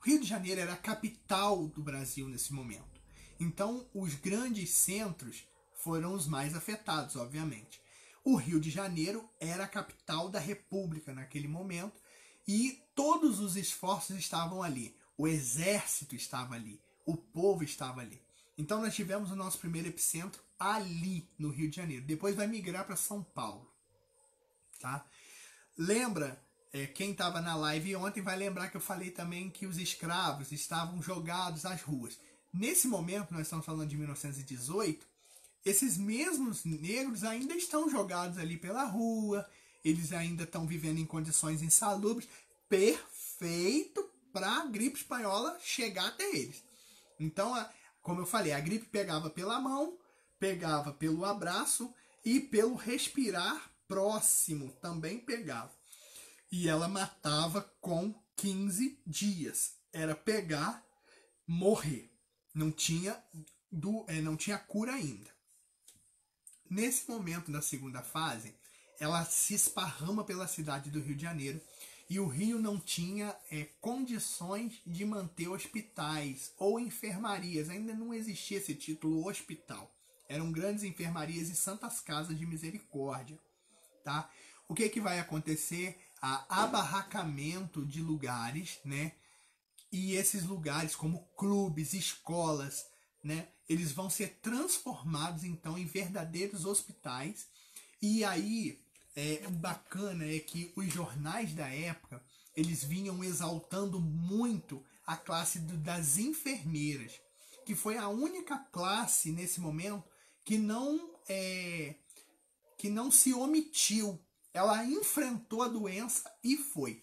O Rio de Janeiro era a capital do Brasil nesse momento. Então, os grandes centros foram os mais afetados, obviamente. O Rio de Janeiro era a capital da República naquele momento e todos os esforços estavam ali. O exército estava ali, o povo estava ali. Então, nós tivemos o nosso primeiro epicentro ali no Rio de Janeiro. Depois vai migrar para São Paulo, tá? Lembra? Quem estava na live ontem vai lembrar que eu falei também que os escravos estavam jogados às ruas. Nesse momento, nós estamos falando de 1918, esses mesmos negros ainda estão jogados ali pela rua, eles ainda estão vivendo em condições insalubres, perfeito para a gripe espanhola chegar até eles. Então, como eu falei, a gripe pegava pela mão, pegava pelo abraço e pelo respirar próximo também pegava. E ela matava com 15 dias. Era pegar, morrer. Não tinha cura ainda. Nesse momento da segunda fase, ela se esparrama pela cidade do Rio de Janeiro e o Rio não tinha condições de manter hospitais ou enfermarias. Ainda não existia esse título hospital. Eram grandes enfermarias e santas casas de misericórdia. Tá? O que vai acontecer? Abarracamento de lugares, né? E esses lugares, como clubes, escolas, né? Eles vão ser transformados então em verdadeiros hospitais. E aí, o bacana é que os jornais da época, eles vinham exaltando muito a classe das enfermeiras, que foi a única classe nesse momento que não se omitiu. Ela enfrentou a doença e foi.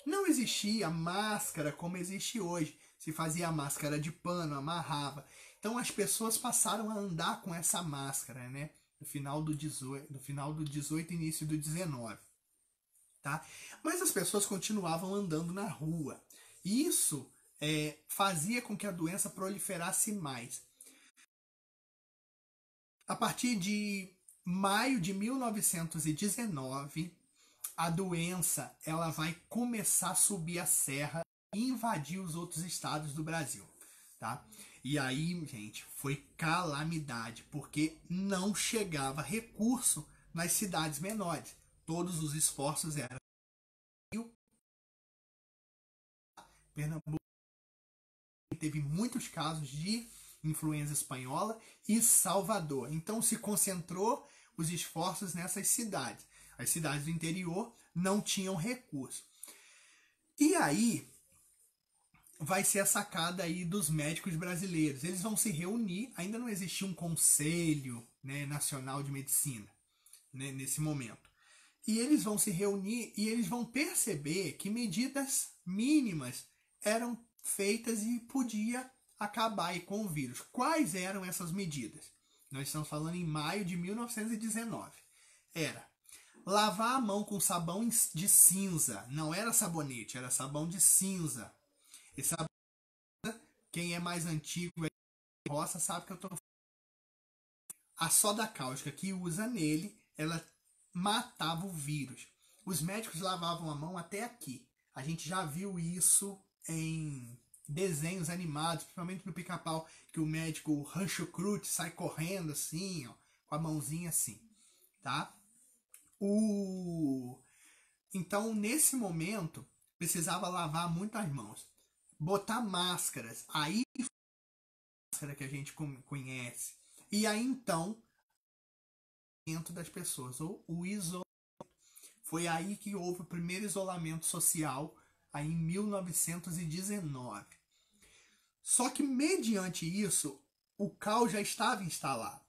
Não existia máscara como existe hoje. Se fazia máscara de pano, amarrava. Então as pessoas passaram a andar com essa máscara, né? No final do 18, início do 19. Tá? Mas as pessoas continuavam andando na rua. Isso fazia com que a doença proliferasse mais. A partir de maio de 1919, a doença ela vai começar a subir a serra e invadir os outros estados do Brasil, tá? E aí, gente, foi calamidade, porque não chegava recurso nas cidades menores. Todos os esforços eram Pernambuco teve muitos casos de influenza espanhola e Salvador. Então se concentrou os esforços nessas cidades. As cidades do interior não tinham recurso. E aí vai ser a sacada aí dos médicos brasileiros. Eles vão se reunir, ainda não existia um conselho, né, nacional de medicina, né, nesse momento. E eles vão se reunir e eles vão perceber que medidas mínimas eram feitas e podia acabar aí com o vírus. Quais eram essas medidas? Nós estamos falando em maio de 1919. Era lavar a mão com sabão de cinza. Não era sabonete, era sabão de cinza. E sabão, quem é mais antigo aí, roça, sabe que eu tô. A soda cáustica que usa nele, ela matava o vírus. Os médicos lavavam a mão até aqui. A gente já viu isso em desenhos animados, principalmente no Pica-Pau, que o médico Rancho Cruz sai correndo assim, ó, com a mãozinha assim, tá? Então, nesse momento, precisava lavar muito as mãos. Botar máscaras. Aí, máscara que a gente conhece. E aí, então, dentro das pessoas, ou o isolamento. Foi aí que houve o primeiro isolamento social, aí em 1919. Só que, mediante isso, o caos já estava instalado.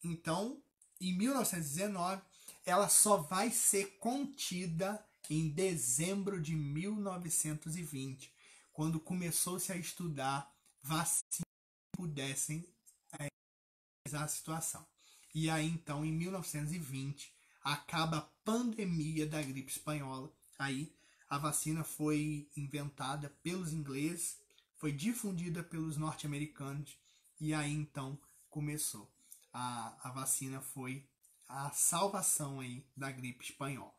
Então, em 1919, ela só vai ser contida em dezembro de 1920, quando começou-se a estudar vacinas que pudessem realizar a situação. E aí, então, em 1920, acaba a pandemia da gripe espanhola. Aí, a vacina foi inventada pelos ingleses, foi difundida pelos norte-americanos, e aí, então, começou. A vacina foi a salvação aí da gripe espanhola.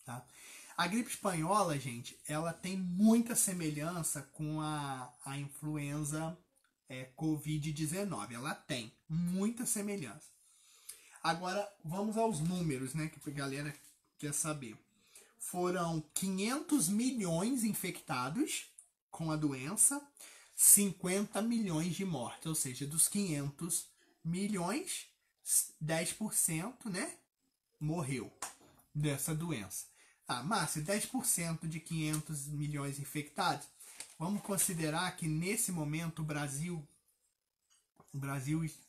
Tá? A gripe espanhola, gente, ela tem muita semelhança com a influenza Covid-19. Ela tem muita semelhança. Agora, vamos aos números, né, que a galera quer saber. Foram 500 milhões infectados com a doença, 50 milhões de mortes, ou seja, dos 500 milhões, 10%, né, morreu dessa doença. Ah, Márcio, 10% de 500 milhões infectados? Vamos considerar que nesse momento o Brasil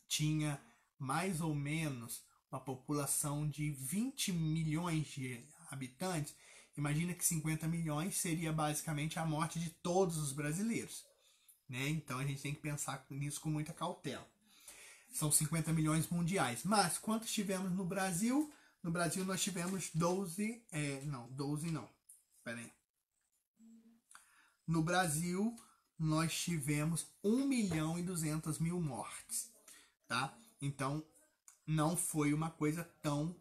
tinha mais ou menos uma população de 20 milhões de habitantes. Imagina que 50 milhões seria basicamente a morte de todos os brasileiros, né? Então a gente tem que pensar nisso com muita cautela. São 50 milhões mundiais. Mas quantos tivemos no Brasil? No Brasil nós tivemos 12 não. Pera aí. No Brasil nós tivemos 1.200.000 mortes, tá? Então não foi uma coisa tão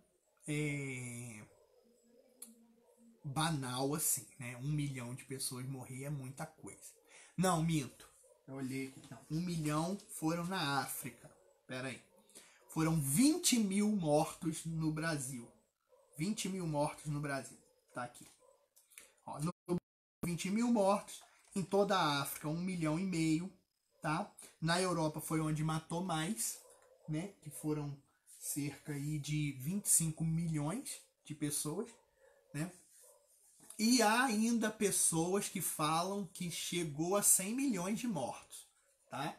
banal assim, né? 1 milhão de pessoas morrer é muita coisa. Não, minto. Eu olhei. Não, 1 milhão foram na África. Pera aí. Foram 20 mil mortos no Brasil. 20 mil mortos no Brasil. Tá aqui. Ó, 20 mil mortos. Em toda a África, 1,5 milhão. Tá? Na Europa foi onde matou mais, né? Que foram cerca aí de 25 milhões de pessoas, né? E há ainda pessoas que falam que chegou a 100 milhões de mortos, tá?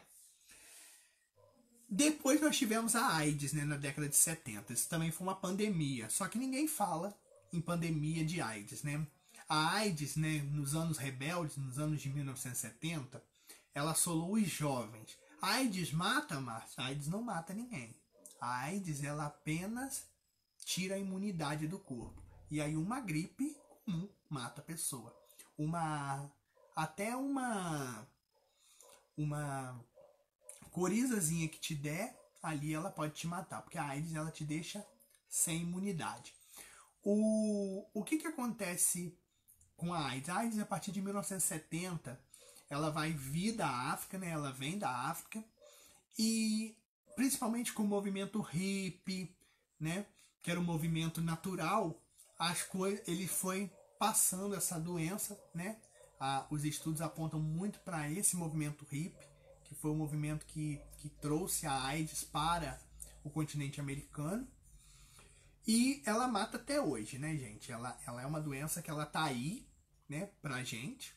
Depois nós tivemos a AIDS, né, na década de 70. Isso também foi uma pandemia, só que ninguém fala em pandemia de AIDS, né? A AIDS, né, nos anos rebeldes, nos anos de 1970, ela assolou os jovens. A AIDS mata, Márcio? A AIDS não mata ninguém. A AIDS, ela apenas tira a imunidade do corpo. E aí uma gripe comum mata a pessoa. Até uma corizazinha que te der, ali ela pode te matar, porque a AIDS ela te deixa sem imunidade. O que acontece com a AIDS? A AIDS, a partir de 1970, ela vai vir da África, né? Ela vem da África, e principalmente com o movimento hippie, né? Que era um movimento natural, ele foi passando essa doença, né? Os estudos apontam muito para esse movimento hippie, que foi um movimento que trouxe a AIDS para o continente americano. E ela mata até hoje, né, gente? Ela é uma doença que ela tá aí, né, pra gente.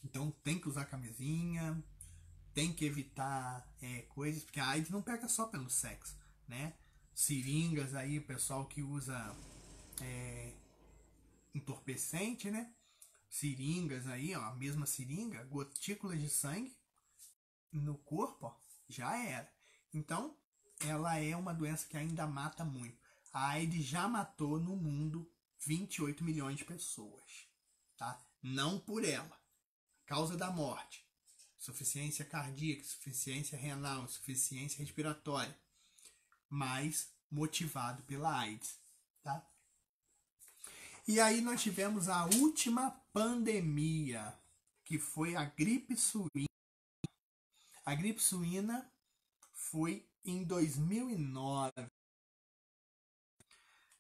Então tem que usar camisinha, tem que evitar coisas, porque a AIDS não pega só pelo sexo, né? Seringas aí, o pessoal que usa entorpecente, né? Seringas aí, ó, a mesma seringa, gotículas de sangue no corpo, ó, já era. Então, ela é uma doença que ainda mata muito. A AIDS já matou no mundo 28 milhões de pessoas, tá? Não por ela. Causa da morte: insuficiência cardíaca, insuficiência renal, insuficiência respiratória, mas motivado pela AIDS, tá? E aí nós tivemos a última pandemia, que foi a gripe suína. A gripe suína foi em 2009.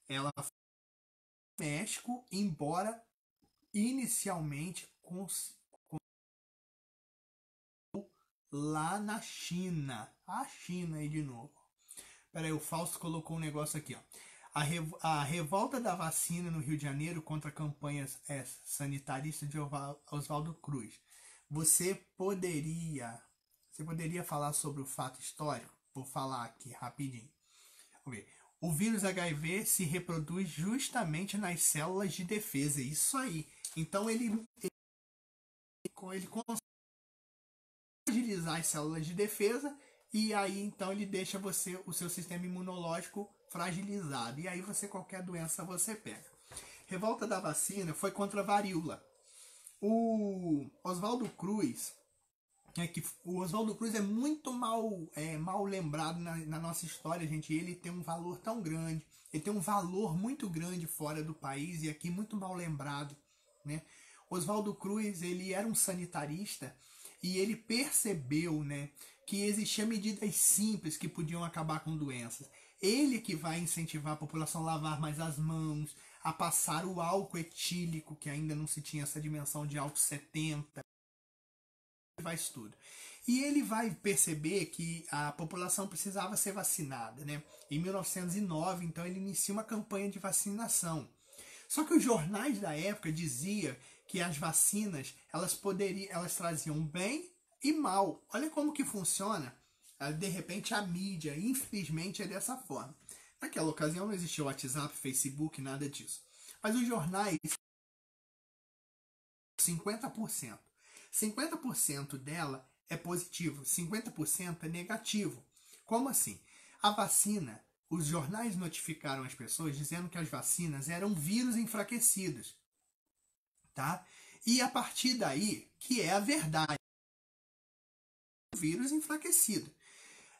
Ela foi no México, embora inicialmente lá na China. A China aí de novo. Peraí, o Fausto colocou um negócio aqui, ó. A revolta da vacina no Rio de Janeiro contra campanhas sanitaristas de Oswaldo Cruz. Você poderia falar sobre o fato histórico? Vou falar aqui rapidinho. Okay. O vírus HIV se reproduz justamente nas células de defesa. Isso aí. Então ele consegue fragilizar as células de defesa, e aí então ele deixa o seu sistema imunológico fragilizado. E aí qualquer doença você pega. Revolta da vacina foi contra a varíola. O Oswaldo Cruz é muito mal lembrado na nossa história, gente. Ele tem um valor tão grande, ele tem um valor muito grande fora do país e aqui muito mal lembrado, né? Oswaldo Cruz, ele era um sanitarista e ele percebeu, né, que existiam medidas simples que podiam acabar com doenças. Ele que vai incentivar a população a lavar mais as mãos, a passar o álcool etílico, que ainda não se tinha essa dimensão de álcool 70. Faz tudo. E ele vai perceber que a população precisava ser vacinada, né? Em 1909, então, ele inicia uma campanha de vacinação. Só que os jornais da época diziam que as vacinas elas traziam bem e mal. Olha como que funciona, de repente, a mídia. Infelizmente é dessa forma. Naquela ocasião não existia WhatsApp, Facebook, nada disso. Mas os jornais, 50%. 50% dela é positivo, 50% é negativo. Como assim? A vacina, os jornais notificaram as pessoas dizendo que as vacinas eram vírus enfraquecidos, tá? E a partir daí, que é a verdade, vírus enfraquecido.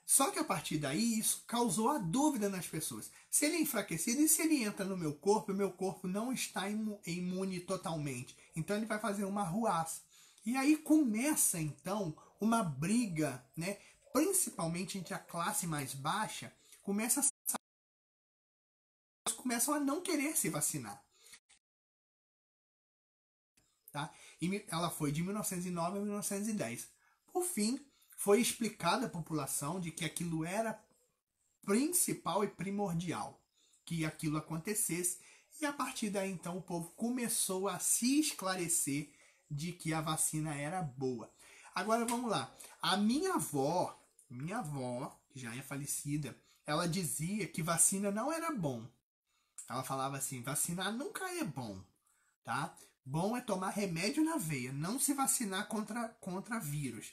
Só que a partir daí isso causou a dúvida nas pessoas. Se ele é enfraquecido e se ele entra no meu corpo não está imune totalmente. Então ele vai fazer uma arruaça. E aí começa então uma briga, né? Principalmente entre a classe mais baixa, começam a não querer se vacinar. Tá? E ela foi de 1909 a 1910. Por fim, foi explicada à população de que aquilo era principal e primordial, que aquilo acontecesse, e a partir daí então o povo começou a se esclarecer de que a vacina era boa. Agora vamos lá, a minha avó, que já é falecida, ela dizia que vacina não era bom. Ela falava assim, vacinar nunca é bom, tá? Bom é tomar remédio na veia, não se vacinar contra vírus.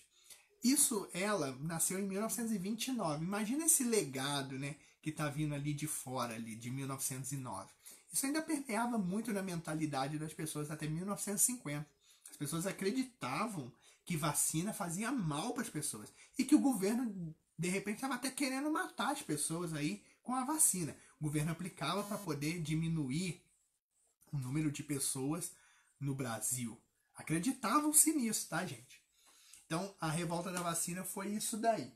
Isso, ela nasceu em 1929. Imagina esse legado, né, que está vindo ali de fora, ali, de 1909. Isso ainda permeava muito na mentalidade das pessoas até 1950. As pessoas acreditavam que vacina fazia mal para as pessoas e que o governo, de repente, estava até querendo matar as pessoas aí com a vacina. O governo aplicava para poder diminuir o número de pessoas no Brasil. Acreditavam-se nisso, tá, gente? Então, a revolta da vacina foi isso daí.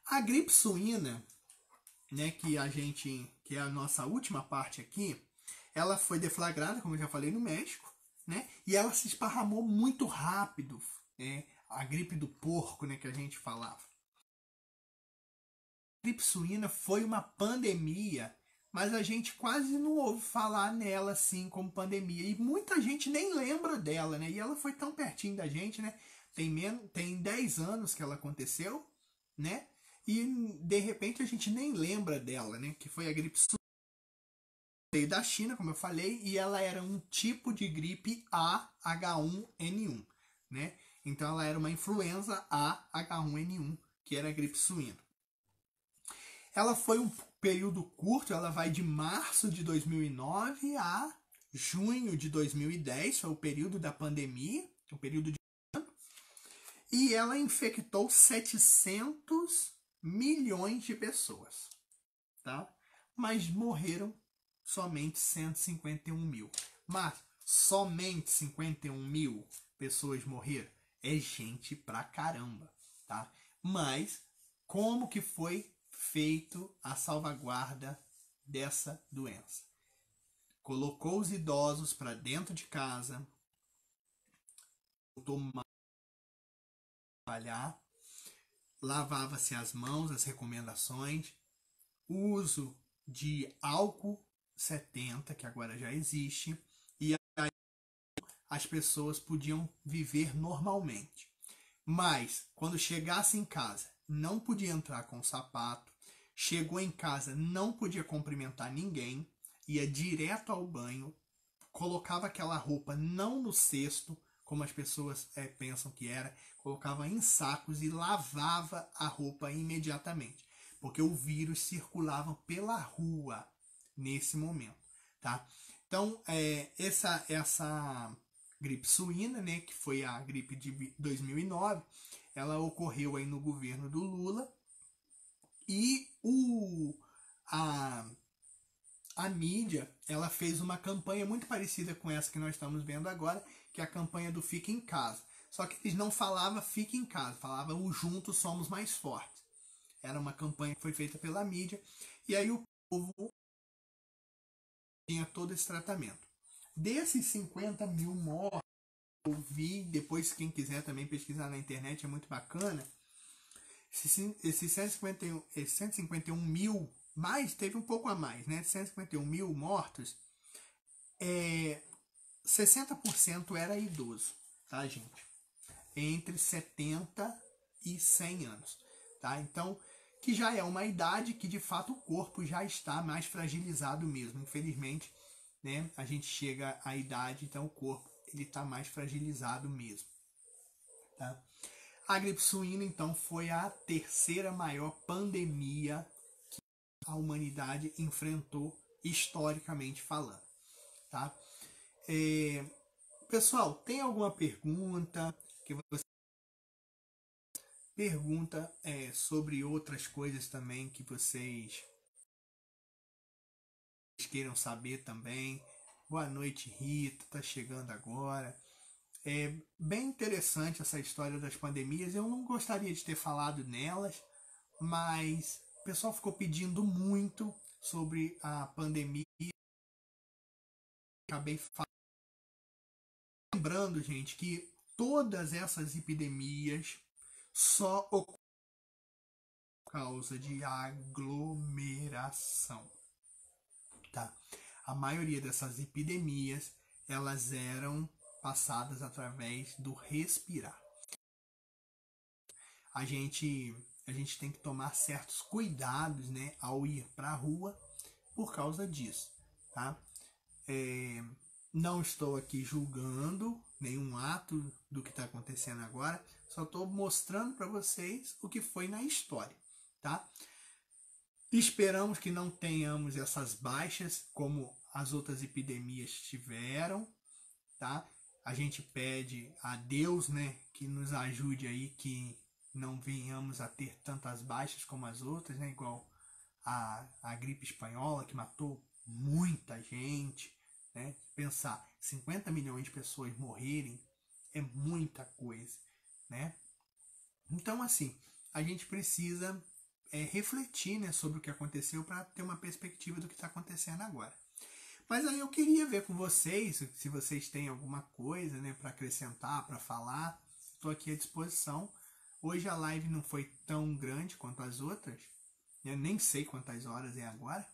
A gripe suína, né, que é a nossa última parte aqui, ela foi deflagrada, como eu já falei, no México, né, e ela se esparramou muito rápido, né, a gripe do porco, né, que a gente falava. A gripe suína foi uma pandemia, mas a gente quase não ouve falar nela assim como pandemia. E muita gente nem lembra dela, né? E ela foi tão pertinho da gente, né? Tem 10 anos que ela aconteceu, né? E de repente a gente nem lembra dela, né? Que foi a gripe suína. Veio da China, como eu falei, e ela era um tipo de gripe A H1N1, né? Então ela era uma influenza A H1N1, que era a gripe suína. Ela foi um período curto, ela vai de março de 2009 a junho de 2010, foi o período da pandemia, o período de... E ela infectou 700 milhões de pessoas, tá? Mas morreram somente 151 mil. Mas somente 51 mil pessoas morreram? É gente pra caramba, tá? Mas como que foi feito a salvaguarda dessa doença? Colocou os idosos para dentro de casa, trabalhar, lavava-se as mãos, as recomendações, uso de álcool 70, que agora já existe, e aí as pessoas podiam viver normalmente. Mas, quando chegasse em casa, não podia entrar com sapato, chegou em casa, não podia cumprimentar ninguém, ia direto ao banho, colocava aquela roupa não no cesto, como as pessoas pensam que era, colocava em sacos e lavava a roupa imediatamente, porque o vírus circulava pela rua nesse momento, tá? Então, essa gripe suína, né, que foi a gripe de 2009, ela ocorreu aí no governo do Lula e a mídia, ela fez uma campanha muito parecida com essa que nós estamos vendo agora, que é a campanha do Fique em Casa. Só que eles não falavam Fique em Casa, falavam o Juntos Somos Mais Fortes. Era uma campanha que foi feita pela mídia, e aí o povo tinha todo esse tratamento. Desses 50 mil mortos, eu vi, depois quem quiser também pesquisar na internet, é muito bacana, esses 151 mil, mais, teve um pouco a mais, né? 151 mil mortos, 60% era idoso, tá, gente? Entre 70 e 100 anos, tá? Então, que já é uma idade que de fato o corpo já está mais fragilizado mesmo, infelizmente, né? A gente chega à idade, então o corpo ele está mais fragilizado mesmo. Tá? A gripe suína, então, foi a terceira maior pandemia que a humanidade enfrentou, historicamente falando. Tá? Pessoal, tem alguma pergunta que você pergunta sobre outras coisas também que vocês queiram saber também? Boa noite, Rita, tá chegando agora. É bem interessante essa história das pandemias. Eu não gostaria de ter falado nelas, mas o pessoal ficou pedindo muito sobre a pandemia. Acabei lembrando, gente, que todas essas epidemias só ocorrem por causa de aglomeração. Tá? A maioria dessas epidemias, elas eram passadas através do respirar. A gente tem que tomar certos cuidados, né, ao ir para a rua por causa disso, tá? Não estou aqui julgando nenhum ato do que está acontecendo agora, só estou mostrando para vocês o que foi na história, tá? Esperamos que não tenhamos essas baixas como as outras epidemias tiveram, tá? A gente pede a Deus, né, que nos ajude aí, que não venhamos a ter tantas baixas como as outras, né, igual a gripe espanhola, que matou muita gente, né? Pensar 50 milhões de pessoas morrerem é muita coisa, né? Então, assim, a gente precisa refletir, né, sobre o que aconteceu para ter uma perspectiva do que está acontecendo agora. Mas aí eu queria ver com vocês, se vocês têm alguma coisa, né, para acrescentar, para falar. Estou aqui à disposição. Hoje a live não foi tão grande quanto as outras. Eu nem sei quantas horas é agora,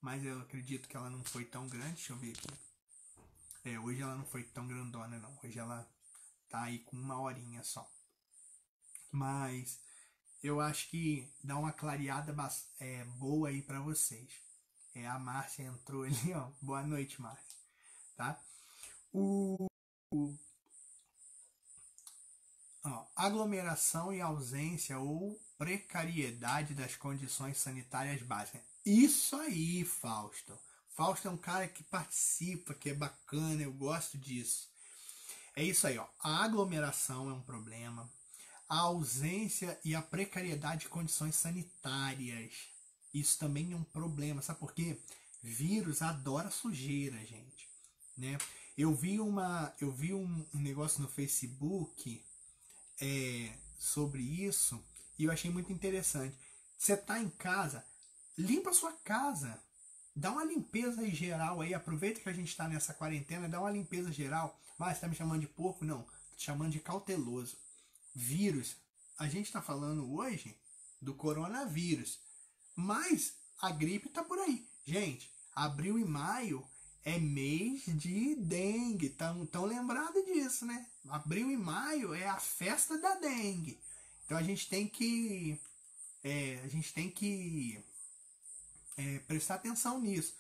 mas eu acredito que ela não foi tão grande. Deixa eu ver aqui. Hoje ela não foi tão grandona, não. Hoje ela tá aí com 1 horinha só. Mas eu acho que dá uma clareada boa aí para vocês. A Márcia entrou ali, ó. Boa noite, Márcia. Tá? Aglomeração e ausência ou precariedade das condições sanitárias básicas. Isso aí, Fausto. Fausto é um cara que participa, que é bacana, eu gosto disso. É isso aí, ó. A aglomeração é um problema. A ausência e a precariedade de condições sanitárias. Isso também é um problema. Sabe por quê? Vírus adora sujeira, gente. Né? Eu vi um negócio no Facebook sobre isso e eu achei muito interessante. Você tá em casa, limpa a sua casa. Dá uma limpeza geral aí. Aproveita que a gente está nessa quarentena, dá uma limpeza geral. Mas você tá me chamando de porco? Não. Tô te chamando de cauteloso. Vírus. A gente está falando hoje do coronavírus. Mas a gripe tá por aí. Gente, abril e maio é mês de dengue. Tão lembrado disso, né? Abril e maio é a festa da dengue. Então a gente tem que prestar atenção nisso.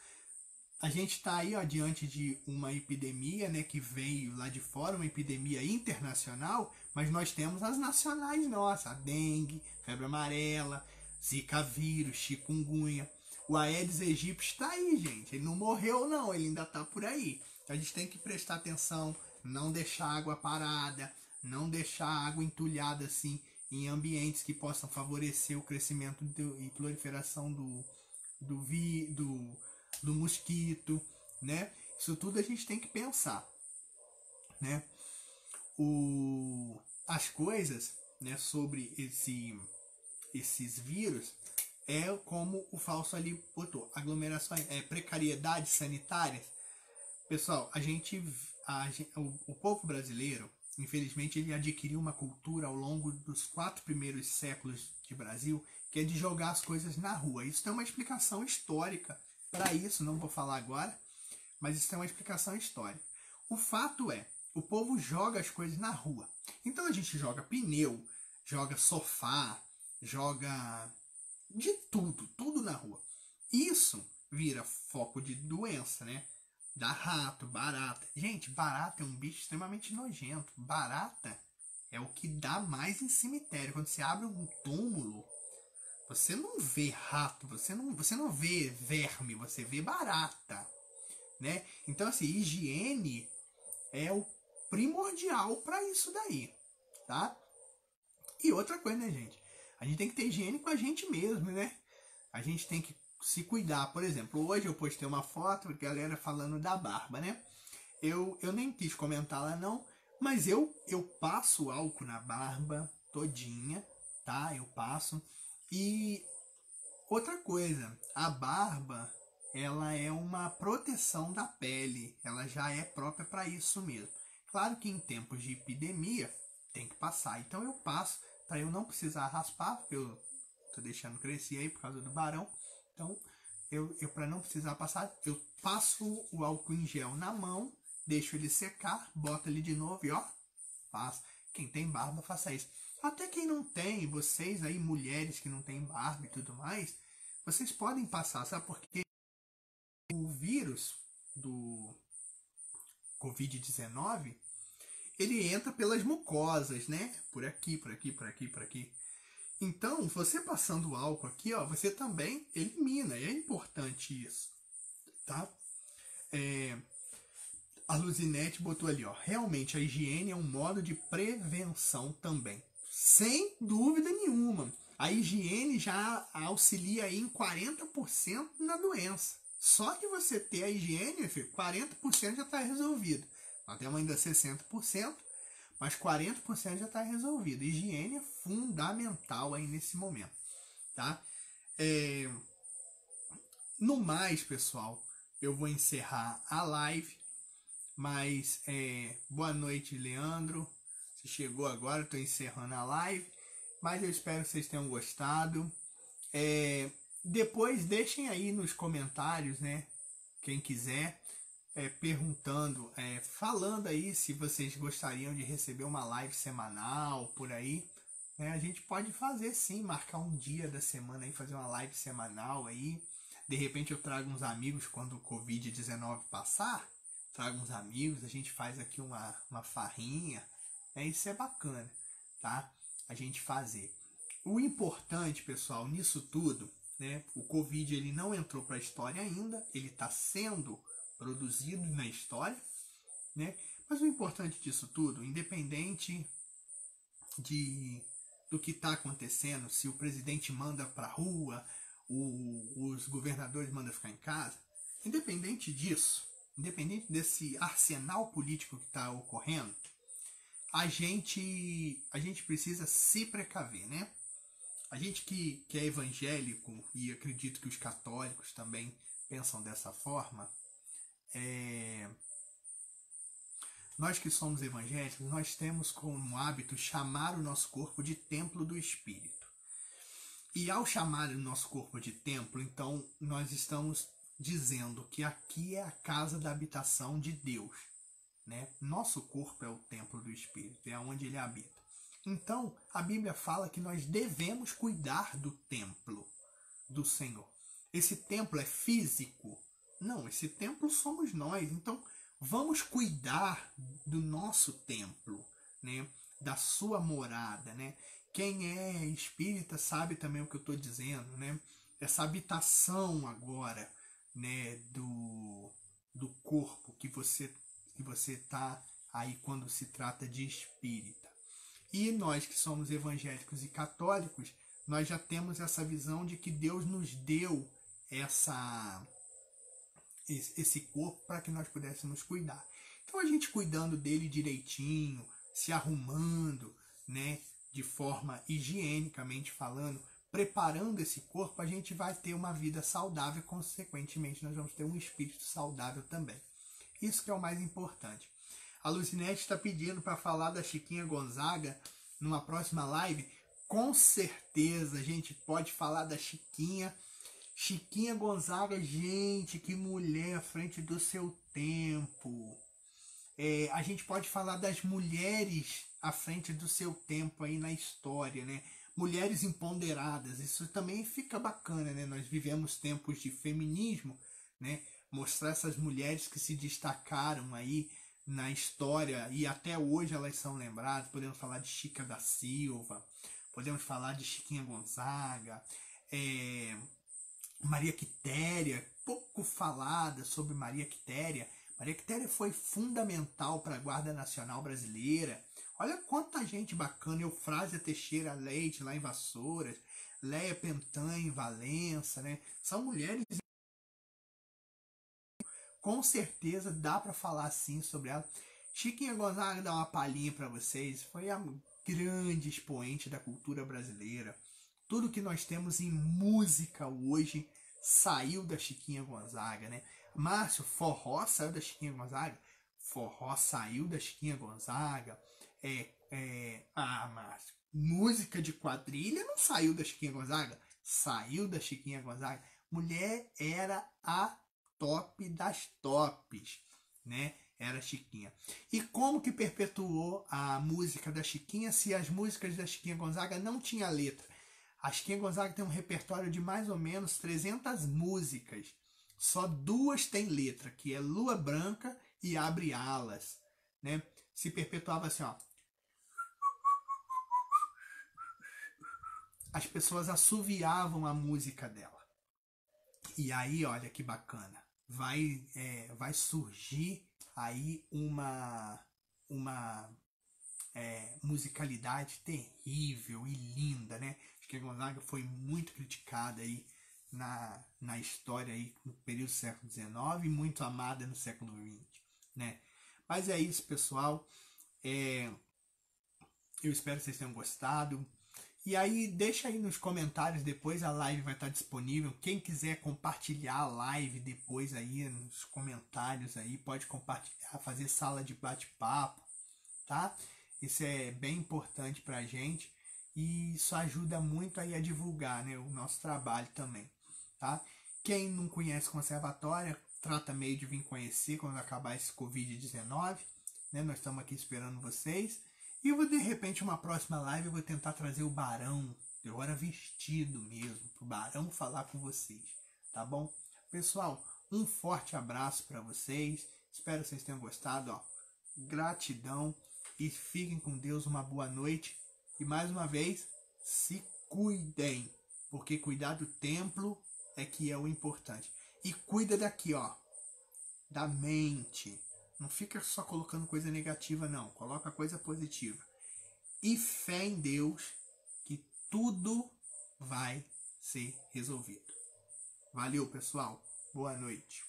A gente está aí, ó, diante de uma epidemia, né, que veio lá de fora, uma epidemia internacional, mas nós temos as nacionais nossas, a dengue, febre amarela, zika vírus, chikungunya. O Aedes aegypti está aí, gente. Ele não morreu não, ele ainda está por aí. Então a gente tem que prestar atenção, não deixar água parada, não deixar água entulhada assim em ambientes que possam favorecer o crescimento e proliferação do mosquito, né? Isso tudo a gente tem que pensar, né? As coisas, né, sobre esses vírus é como o Fausto ali botou, aglomerações, precariedade sanitária. Pessoal, o povo brasileiro, infelizmente, ele adquiriu uma cultura ao longo dos 4 primeiros séculos de Brasil, que é de jogar as coisas na rua. Isso tem uma explicação histórica para isso, não vou falar agora, mas isso tem uma explicação histórica. O fato é, o povo joga as coisas na rua. Então a gente joga pneu, joga sofá, joga de tudo na rua. Isso vira foco de doença, né? Dá rato, barata. Gente, barata é um bicho extremamente nojento. Barata é o que dá mais em cemitério. Quando você abre um túmulo, você não vê rato, você não vê verme, você vê barata, né? Então, assim, higiene é o primordial para isso daí, tá? E outra coisa, né, gente? A gente tem que ter higiene com a gente mesmo, né? A gente tem que se cuidar. Por exemplo, hoje eu postei uma foto, a galera falando da barba, né? Eu nem quis comentar lá não, mas eu passo álcool na barba todinha, tá? Eu passo. E outra coisa, a barba, ela é uma proteção da pele, ela já é própria para isso mesmo. Claro que em tempos de epidemia tem que passar, então eu passo para eu não precisar raspar, porque eu tô deixando crescer aí por causa do barão. Então eu para não precisar passar, eu passo o álcool em gel na mão, deixo ele secar, boto ele de novo e ó, passo. Quem tem barba faça isso. Até quem não tem, vocês aí mulheres que não tem barba e tudo mais, vocês podem passar, sabe por quê? O vírus do Covid-19, ele entra pelas mucosas, né? Por aqui, por aqui, por aqui, por aqui. Então, você passando o álcool aqui, ó, você também elimina. E é importante isso, tá? A Luzinete botou ali, ó. Realmente, a higiene é um modo de prevenção também. Sem dúvida nenhuma. A higiene já auxilia aí em 40% na doença. Só de você ter a higiene, filho, 40% já está resolvido. Nós temos ainda 60%, mas 40% já está resolvido. Higiene é fundamental aí nesse momento, tá? No mais, pessoal, eu vou encerrar a live, mas boa noite, Leandro. Você chegou agora, estou encerrando a live, mas eu espero que vocês tenham gostado. Depois deixem aí nos comentários, né? Quem quiser, perguntando, falando aí se vocês gostariam de receber uma live semanal por aí. A gente pode fazer sim, marcar um dia da semana aí, fazer uma live semanal aí. De repente eu trago uns amigos quando o Covid-19 passar. Trago uns amigos, a gente faz aqui uma farrinha. Isso é bacana, tá? A gente fazer. O importante, pessoal, nisso tudo, né? O Covid ele não entrou para a história ainda, ele está sendo produzido na história, né? Mas o importante disso tudo, independente do que está acontecendo, se o presidente manda para a rua, os governadores mandam ficar em casa, independente disso, independente desse arsenal político que está ocorrendo, a gente precisa se precaver, né? A gente que é evangélico, e acredito que os católicos também pensam dessa forma, nós que somos evangélicos, nós temos como hábito chamar o nosso corpo de templo do Espírito. E ao chamar o nosso corpo de templo, então nós estamos dizendo que aqui é a casa da habitação de Deus, né? Nosso corpo é o templo do Espírito, é onde ele habita. Então, a Bíblia fala que nós devemos cuidar do templo do Senhor. Esse templo é físico? Não, esse templo somos nós. Então, vamos cuidar do nosso templo, né? Da sua morada, né? Quem é espírita sabe também o que eu estou dizendo, né? Essa habitação agora, né? Do corpo que você está aí quando se trata de espírita. E nós que somos evangélicos e católicos, nós já temos essa visão de que Deus nos deu esse corpo para que nós pudéssemos cuidar. Então a gente cuidando dele direitinho, se arrumando, né, de forma higienicamente falando, preparando esse corpo, a gente vai ter uma vida saudável e, consequentemente, nós vamos ter um espírito saudável também. Isso que é o mais importante. A Luzinete está pedindo para falar da Chiquinha Gonzaga numa próxima live. Com certeza a gente pode falar da Chiquinha. Chiquinha Gonzaga, gente, que mulher à frente do seu tempo. A gente pode falar das mulheres à frente do seu tempo aí na história, né? Mulheres empoderadas, isso também fica bacana, né? Nós vivemos tempos de feminismo, né? mostrar essas mulheres que se destacaram aí na história e até hoje elas são lembradas. Podemos falar de Chica da Silva, podemos falar de Chiquinha Gonzaga, Maria Quitéria, pouco falada sobre Maria Quitéria. Maria Quitéria foi fundamental para a Guarda Nacional Brasileira. Olha quanta gente bacana, Eufrásia Teixeira Leite lá em Vassouras, Léia Pentan em Valença, né? São mulheres, com certeza dá para falar assim sobre ela. Chiquinha Gonzaga, dá uma palhinha para vocês, foi a grande expoente da cultura brasileira. Tudo que nós temos em música hoje saiu da Chiquinha Gonzaga, né? Márcio, forró saiu da Chiquinha Gonzaga? Forró saiu da Chiquinha Gonzaga. Márcio, música de quadrilha não saiu da Chiquinha Gonzaga? Saiu da Chiquinha Gonzaga. Mulher era a top das tops, né? Era a Chiquinha. E como que perpetuou a música da Chiquinha se as músicas da Chiquinha Gonzaga não tinham letra? A Chiquinha Gonzaga tem um repertório de mais ou menos 300 músicas. Só 2 têm letra, que é Lua Branca e Abre Alas, né? Se perpetuava assim, ó. As pessoas assoviavam a música dela. E aí, olha que bacana. Vai surgir aí uma musicalidade terrível e linda, né? Chiquinha Gonzaga foi muito criticada aí na história aí no período do século XIX e muito amada no século XX, né? Mas é isso, pessoal. Eu espero que vocês tenham gostado. E aí, deixa aí nos comentários, depois a live vai estar disponível. Quem quiser compartilhar a live depois aí nos comentários aí, pode compartilhar, fazer sala de bate-papo, tá? Isso é bem importante pra gente e isso ajuda muito aí a divulgar, né, o nosso trabalho também, tá? Quem não conhece o Conservatório, trata meio de vir conhecer quando acabar esse Covid-19, né? Nós estamos aqui esperando vocês. E de repente, uma próxima live eu vou tentar trazer o Barão, agora vestido mesmo, pro Barão falar com vocês, tá bom? Pessoal, um forte abraço para vocês, espero que vocês tenham gostado, ó. Gratidão e fiquem com Deus, uma boa noite. E mais uma vez, se cuidem, porque cuidar do templo é que é o importante. E cuida daqui, ó, da mente. Não fica só colocando coisa negativa, não. Coloca coisa positiva. E fé em Deus que tudo vai ser resolvido. Valeu, pessoal. Boa noite.